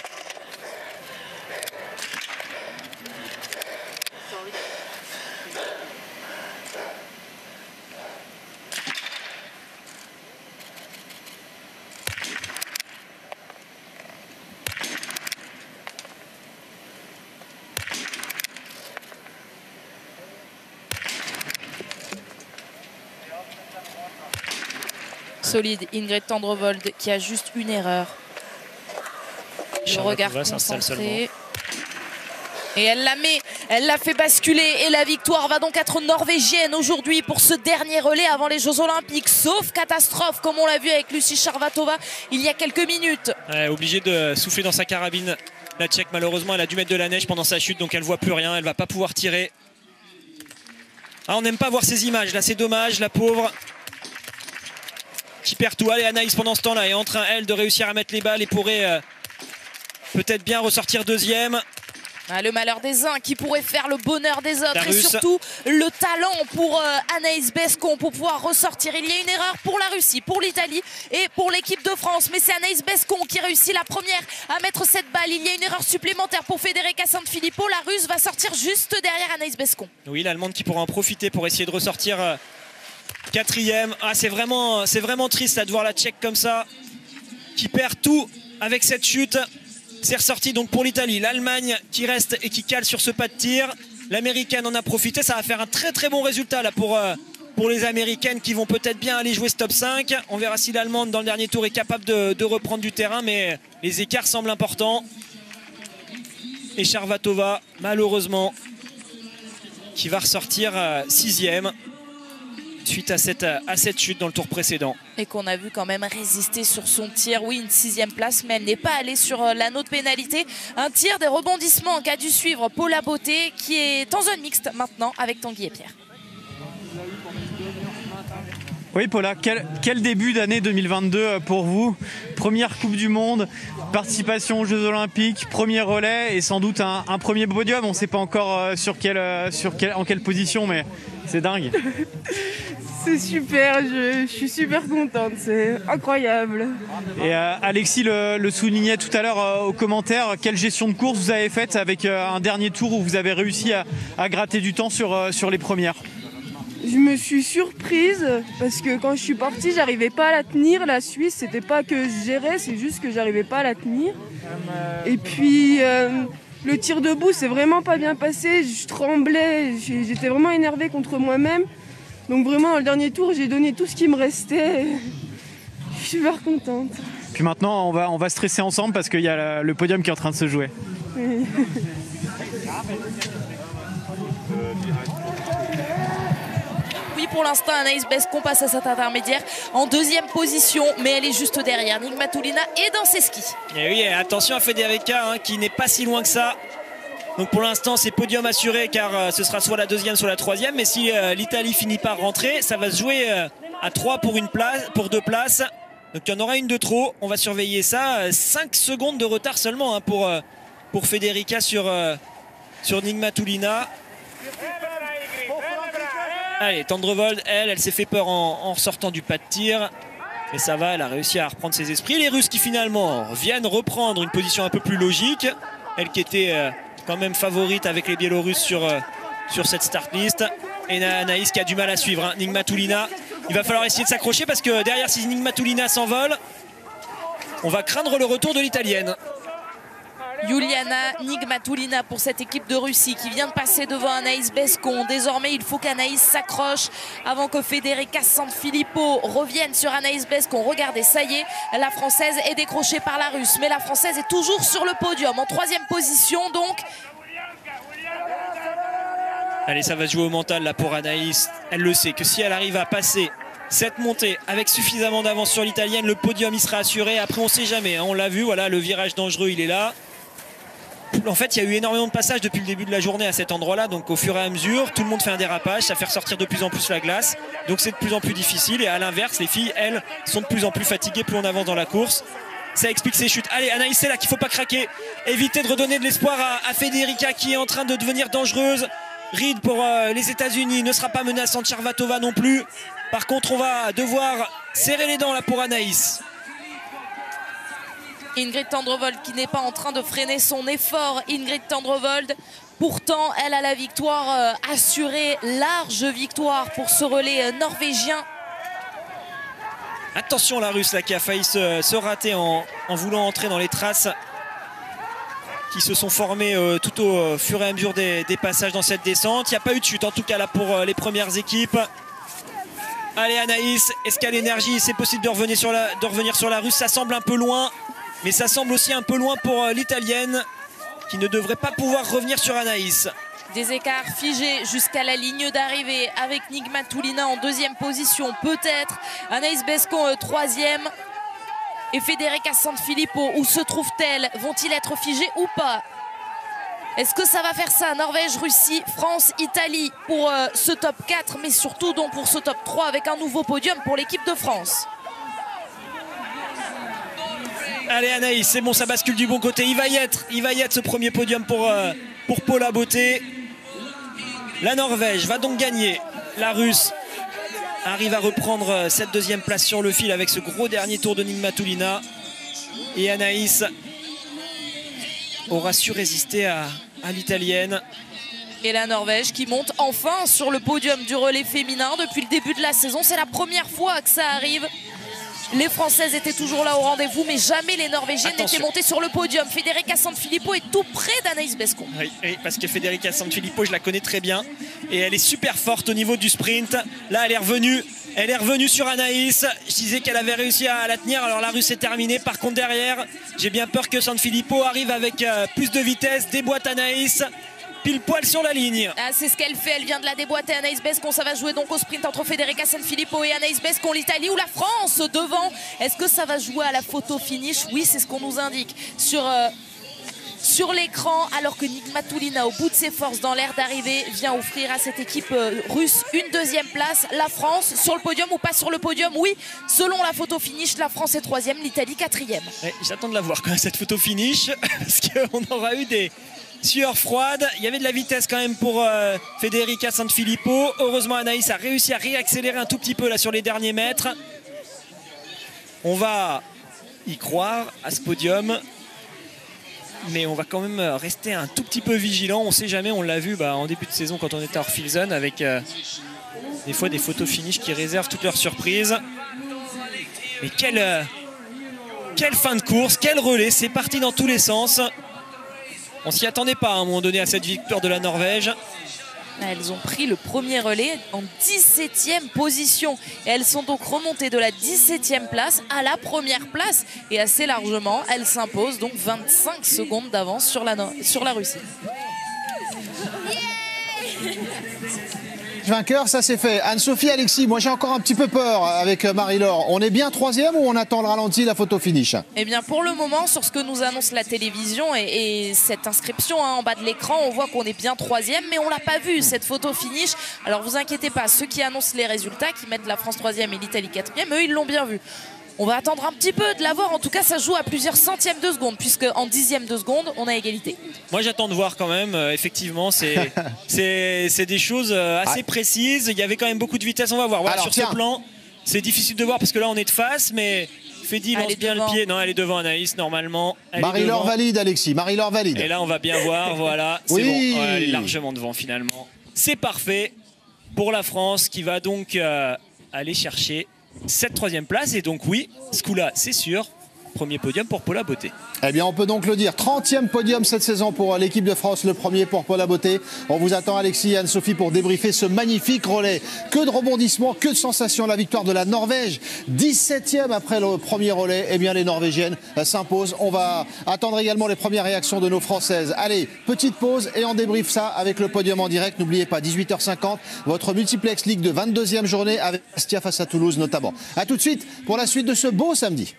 D: Solide, Ingrid Tendrevold qui a juste une erreur. Le regard concentré. Et elle la fait basculer et la victoire va donc être norvégienne aujourd'hui pour ce dernier relais avant les Jeux Olympiques. Sauf catastrophe comme on l'a vu avec Lucie Charvatova il y a quelques minutes.
E: Ouais, obligée de souffler dans sa carabine. La Tchèque malheureusement elle a dû mettre de la neige pendant sa chute donc elle voit plus rien, elle va pas pouvoir tirer. Ah, on n'aime pas voir ces images là, c'est dommage, la pauvre. Qui perd tout. Allez, Anaïs pendant ce temps-là est en train, elle, de réussir à mettre les balles et pourrait peut-être bien ressortir deuxième.
D: Ah, le malheur des uns qui pourrait faire le bonheur des autres.
E: La
D: et
E: Russe.
D: surtout le talent pour Anaïs Bescon pour pouvoir ressortir. Il y a une erreur pour la Russie, pour l'Italie et pour l'équipe de France. Mais c'est Anaïs Bescon qui réussit la première à mettre cette balle. Il y a une erreur supplémentaire pour Federica Sanfilippo. La Russe va sortir juste derrière Anaïs Bescon.
E: Oui, l'Allemande qui pourra en profiter pour essayer de ressortir quatrième. Ah, c'est vraiment triste là, de voir la Tchèque comme ça, qui perd tout avec cette chute. C'est ressorti donc pour l'Italie. L'Allemagne qui reste et qui cale sur ce pas de tir. L'Américaine en a profité. Ça va faire un très très bon résultat là pour pour les Américaines qui vont peut-être bien aller jouer ce top 5. On verra si l'Allemande dans le dernier tour est capable de reprendre du terrain, mais les écarts semblent importants. Et Charvatova, malheureusement, qui va ressortir 6e suite à cette chute dans le tour précédent.
D: Et qu'on a vu quand même résister sur son tir. Oui, une 6e place, mais elle n'est pas allée sur l'anneau de pénalité. Un tir, des rebondissements qu'a dû suivre Paula Beauté, qui est en zone mixte maintenant avec Tanguy et Pierre.
F: Oui, Paula, quel début d'année 2022 pour vous? Première Coupe du Monde, participation aux Jeux Olympiques, premier relais et sans doute un premier podium. On ne sait pas encore en quelle position, mais c'est dingue.
G: C'est super, je suis super contente, c'est incroyable.
F: Et Alexis le soulignait tout à l'heure aux commentaires, quelle gestion de course vous avez faite avec un dernier tour où vous avez réussi à gratter du temps sur les premières?
G: Je me suis surprise parce que quand je suis partie, j'arrivais pas à la tenir. La Suisse, c'était pas que je gérais, c'est juste que j'arrivais pas à la tenir. Et puis le tir debout, c'est vraiment pas bien passé. Je tremblais, j'étais vraiment énervée contre moi-même. Donc vraiment, dans le dernier tour, j'ai donné tout ce qui me restait. Je suis super contente.
F: Puis maintenant, on va stresser ensemble parce qu'il y a le podium qui est en train de se jouer.
G: Oui.
D: Oui, pour l'instant, Anaïs Bescon passe à cet intermédiaire en 2e position, mais elle est juste derrière Nigmatulina et dans ses skis.
E: Et oui, attention à Federica qui n'est pas si loin que ça. Donc pour l'instant, c'est podium assuré car ce sera soit la 2e, soit la 3e. Mais si l'Italie finit par rentrer, ça va se jouer à 3 pour 2 places. Donc il y en aura une de trop. On va surveiller ça. 5 secondes de retard seulement pour Federica sur Nigmatulina. Allez, Tendrevold, elle s'est fait peur en sortant du pas de tir. Mais ça va, elle a réussi à reprendre ses esprits. Les Russes qui finalement viennent reprendre une position un peu plus logique. Elle qui était quand même favorite avec les Biélorusses sur cette start list. Et Anaïs qui a du mal à suivre. Nigmatulina, il va falloir essayer de s'accrocher parce que derrière, si Nigmatulina s'envole, on va craindre le retour de l'Italienne.
D: Juliana Nigmatulina pour cette équipe de Russie qui vient de passer devant Anaïs Bescon. Désormais, il faut qu'Anaïs s'accroche avant que Federica Sanfilippo revienne sur Anaïs Bescon. Regardez, ça y est, la Française est décrochée par la Russe. Mais la Française est toujours sur le podium, en 3e position donc.
E: Allez, ça va jouer au mental là pour Anaïs. Elle le sait que si elle arrive à passer cette montée avec suffisamment d'avance sur l'Italienne, le podium il sera assuré. Après, on ne sait jamais, on l'a vu, voilà, le virage dangereux, il est là. En fait, il y a eu énormément de passages depuis le début de la journée à cet endroit-là. Donc au fur et à mesure, tout le monde fait un dérapage. Ça fait ressortir de plus en plus la glace. Donc c'est de plus en plus difficile. Et à l'inverse, les filles, elles, sont de plus en plus fatiguées plus on avance dans la course. Ça explique ces chutes. Allez, Anaïs, c'est là qu'il ne faut pas craquer. Éviter de redonner de l'espoir à Federica qui est en train de devenir dangereuse. Reed pour les États-Unis ne sera pas menaçante. Charvatova non plus. Par contre, on va devoir serrer les dents là pour Anaïs.
D: Ingrid Tendrevold qui n'est pas en train de freiner son effort. Ingrid Tendrevold, pourtant, elle a la victoire assurée, large victoire pour ce relais norvégien.
E: Attention la Russe là qui a failli se rater en voulant entrer dans les traces qui se sont formées tout au fur et à mesure des passages dans cette descente. Il n'y a pas eu de chute en tout cas là pour les premières équipes. Allez Anaïs, est-ce qu'à l'énergie c'est possible de revenir sur la Russe? Ça semble un peu loin. Mais ça semble aussi un peu loin pour l'Italienne qui ne devrait pas pouvoir revenir sur Anaïs.
D: Des écarts figés jusqu'à la ligne d'arrivée avec Nigmatulina en 2e position. Peut-être Anaïs Bescon 3e. Et Federica Sanfilippo, où se trouve-t-elle? Vont-ils être figés ou pas? Est-ce que ça va faire ça? Norvège, Russie, France, Italie pour ce top 4. Mais surtout donc pour ce top 3 avec un nouveau podium pour l'équipe de France.
E: Allez Anaïs, c'est bon, ça bascule du bon côté. Il va y être ce premier podium pour Paula Beauté. La Norvège va donc gagner. La Russe arrive à reprendre cette 2e place sur le fil avec ce gros dernier tour de Nigmatulina. Et Anaïs aura su résister à l'Italienne.
D: Et la Norvège qui monte enfin sur le podium du relais féminin depuis le début de la saison. C'est la première fois que ça arrive. Les Françaises étaient toujours là au rendez-vous, mais jamais les Norvégiennes n'étaient montées sur le podium. Federica Sanfilippo est tout près d'Anaïs Bescon.
E: Oui, parce que Federica Sanfilippo, je la connais très bien. Et elle est super forte au niveau du sprint. Là, elle est revenue sur Anaïs. Je disais qu'elle avait réussi à la tenir. Alors la Russe est terminée. Par contre, derrière, j'ai bien peur que Sanfilippo arrive avec plus de vitesse, déboîte Anaïs. Pile poil sur la ligne.
D: Ah, c'est ce qu'elle fait, elle vient de la déboîter, Anaïs Bescon. Ça va jouer donc au sprint entre Federica Sanfilippo et Anaïs Bescon, l'Italie ou la France devant. Est-ce que ça va jouer à la photo finish? Oui, c'est ce qu'on nous indique sur l'écran, alors que Nigmatulina, au bout de ses forces dans l'air d'arrivée, vient offrir à cette équipe russe une deuxième place. La France sur le podium ou pas sur le podium? Oui, selon la photo finish, la France est troisième, l'Italie quatrième.
E: Ouais, j'attends de la voir quand même cette photo finish parce qu'on aura eu des sueur froide. Il y avait de la vitesse quand même pour Federica Sanfilippo. Heureusement, Anaïs a réussi à réaccélérer un tout petit peu là sur les derniers mètres. On va y croire à ce podium, mais on va quand même rester un tout petit peu vigilant. On ne sait jamais, on l'a vu en début de saison quand on était à Orphilsen avec des fois des photos finish qui réservent toutes leurs surprises. Mais quelle fin de course, quel relais, c'est parti dans tous les sens. On s'y attendait pas à un moment donné à cette victoire de la Norvège.
D: Elles ont pris le premier relais en 17e position. Et elles sont donc remontées de la 17e place à la première place. Et assez largement, elles s'imposent donc 25 secondes d'avance sur la Russie.
A: Vainqueur, ça c'est fait. Anne-Sophie, Alexis, moi j'ai encore un petit peu peur avec Marie-Laure. On est bien troisième ou on attend le ralenti, la photo finish?
D: Eh bien pour le moment, sur ce que nous annonce la télévision et cette inscription en bas de l'écran, on voit qu'on est bien troisième, mais on l'a pas vu cette photo finish. Alors vous inquiétez pas, ceux qui annoncent les résultats, qui mettent la France troisième et l'Italie quatrième, eux ils l'ont bien vu. On va attendre un petit peu de la voir. En tout cas, ça joue à plusieurs centièmes de seconde, puisque en dixième de seconde, on a égalité.
E: Moi, j'attends de voir quand même. Effectivement, c'est des choses assez précises. Il y avait quand même beaucoup de vitesse. On va voir. Voilà, alors, sur ce plan, c'est difficile de voir parce que là, on est de face, mais Fedi lance bien le pied. Non, elle est devant Anaïs, normalement.
A: Marie-Laure valide, Alexis. Marie-Laure valide.
E: Et là, on va bien voir. Voilà, c'est
A: oui.
E: Bon. Elle est largement devant, finalement. C'est parfait pour la France qui va donc aller chercher cette troisième place. Et donc oui, ce coup-là, c'est sûr, premier podium pour Paula Beauté.
A: Eh bien, on peut donc le dire, 30e podium cette saison pour l'équipe de France, le premier pour Paula Beauté. On vous attend, Alexis et Anne-Sophie, pour débriefer ce magnifique relais. Que de rebondissements, que de sensations. La victoire de la Norvège, 17e après le premier relais. Eh bien, les Norvégiennes s'imposent. On va attendre également les premières réactions de nos Françaises. Allez, petite pause et on débriefe ça avec le podium en direct. N'oubliez pas, 18h50, votre multiplex Ligue de 22e journée avec Bastia face à Toulouse notamment. A tout de suite pour la suite de ce beau samedi.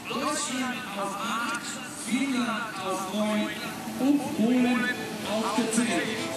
A: Deutschland auf 8, Finnland auf 9 und Polen auf 10.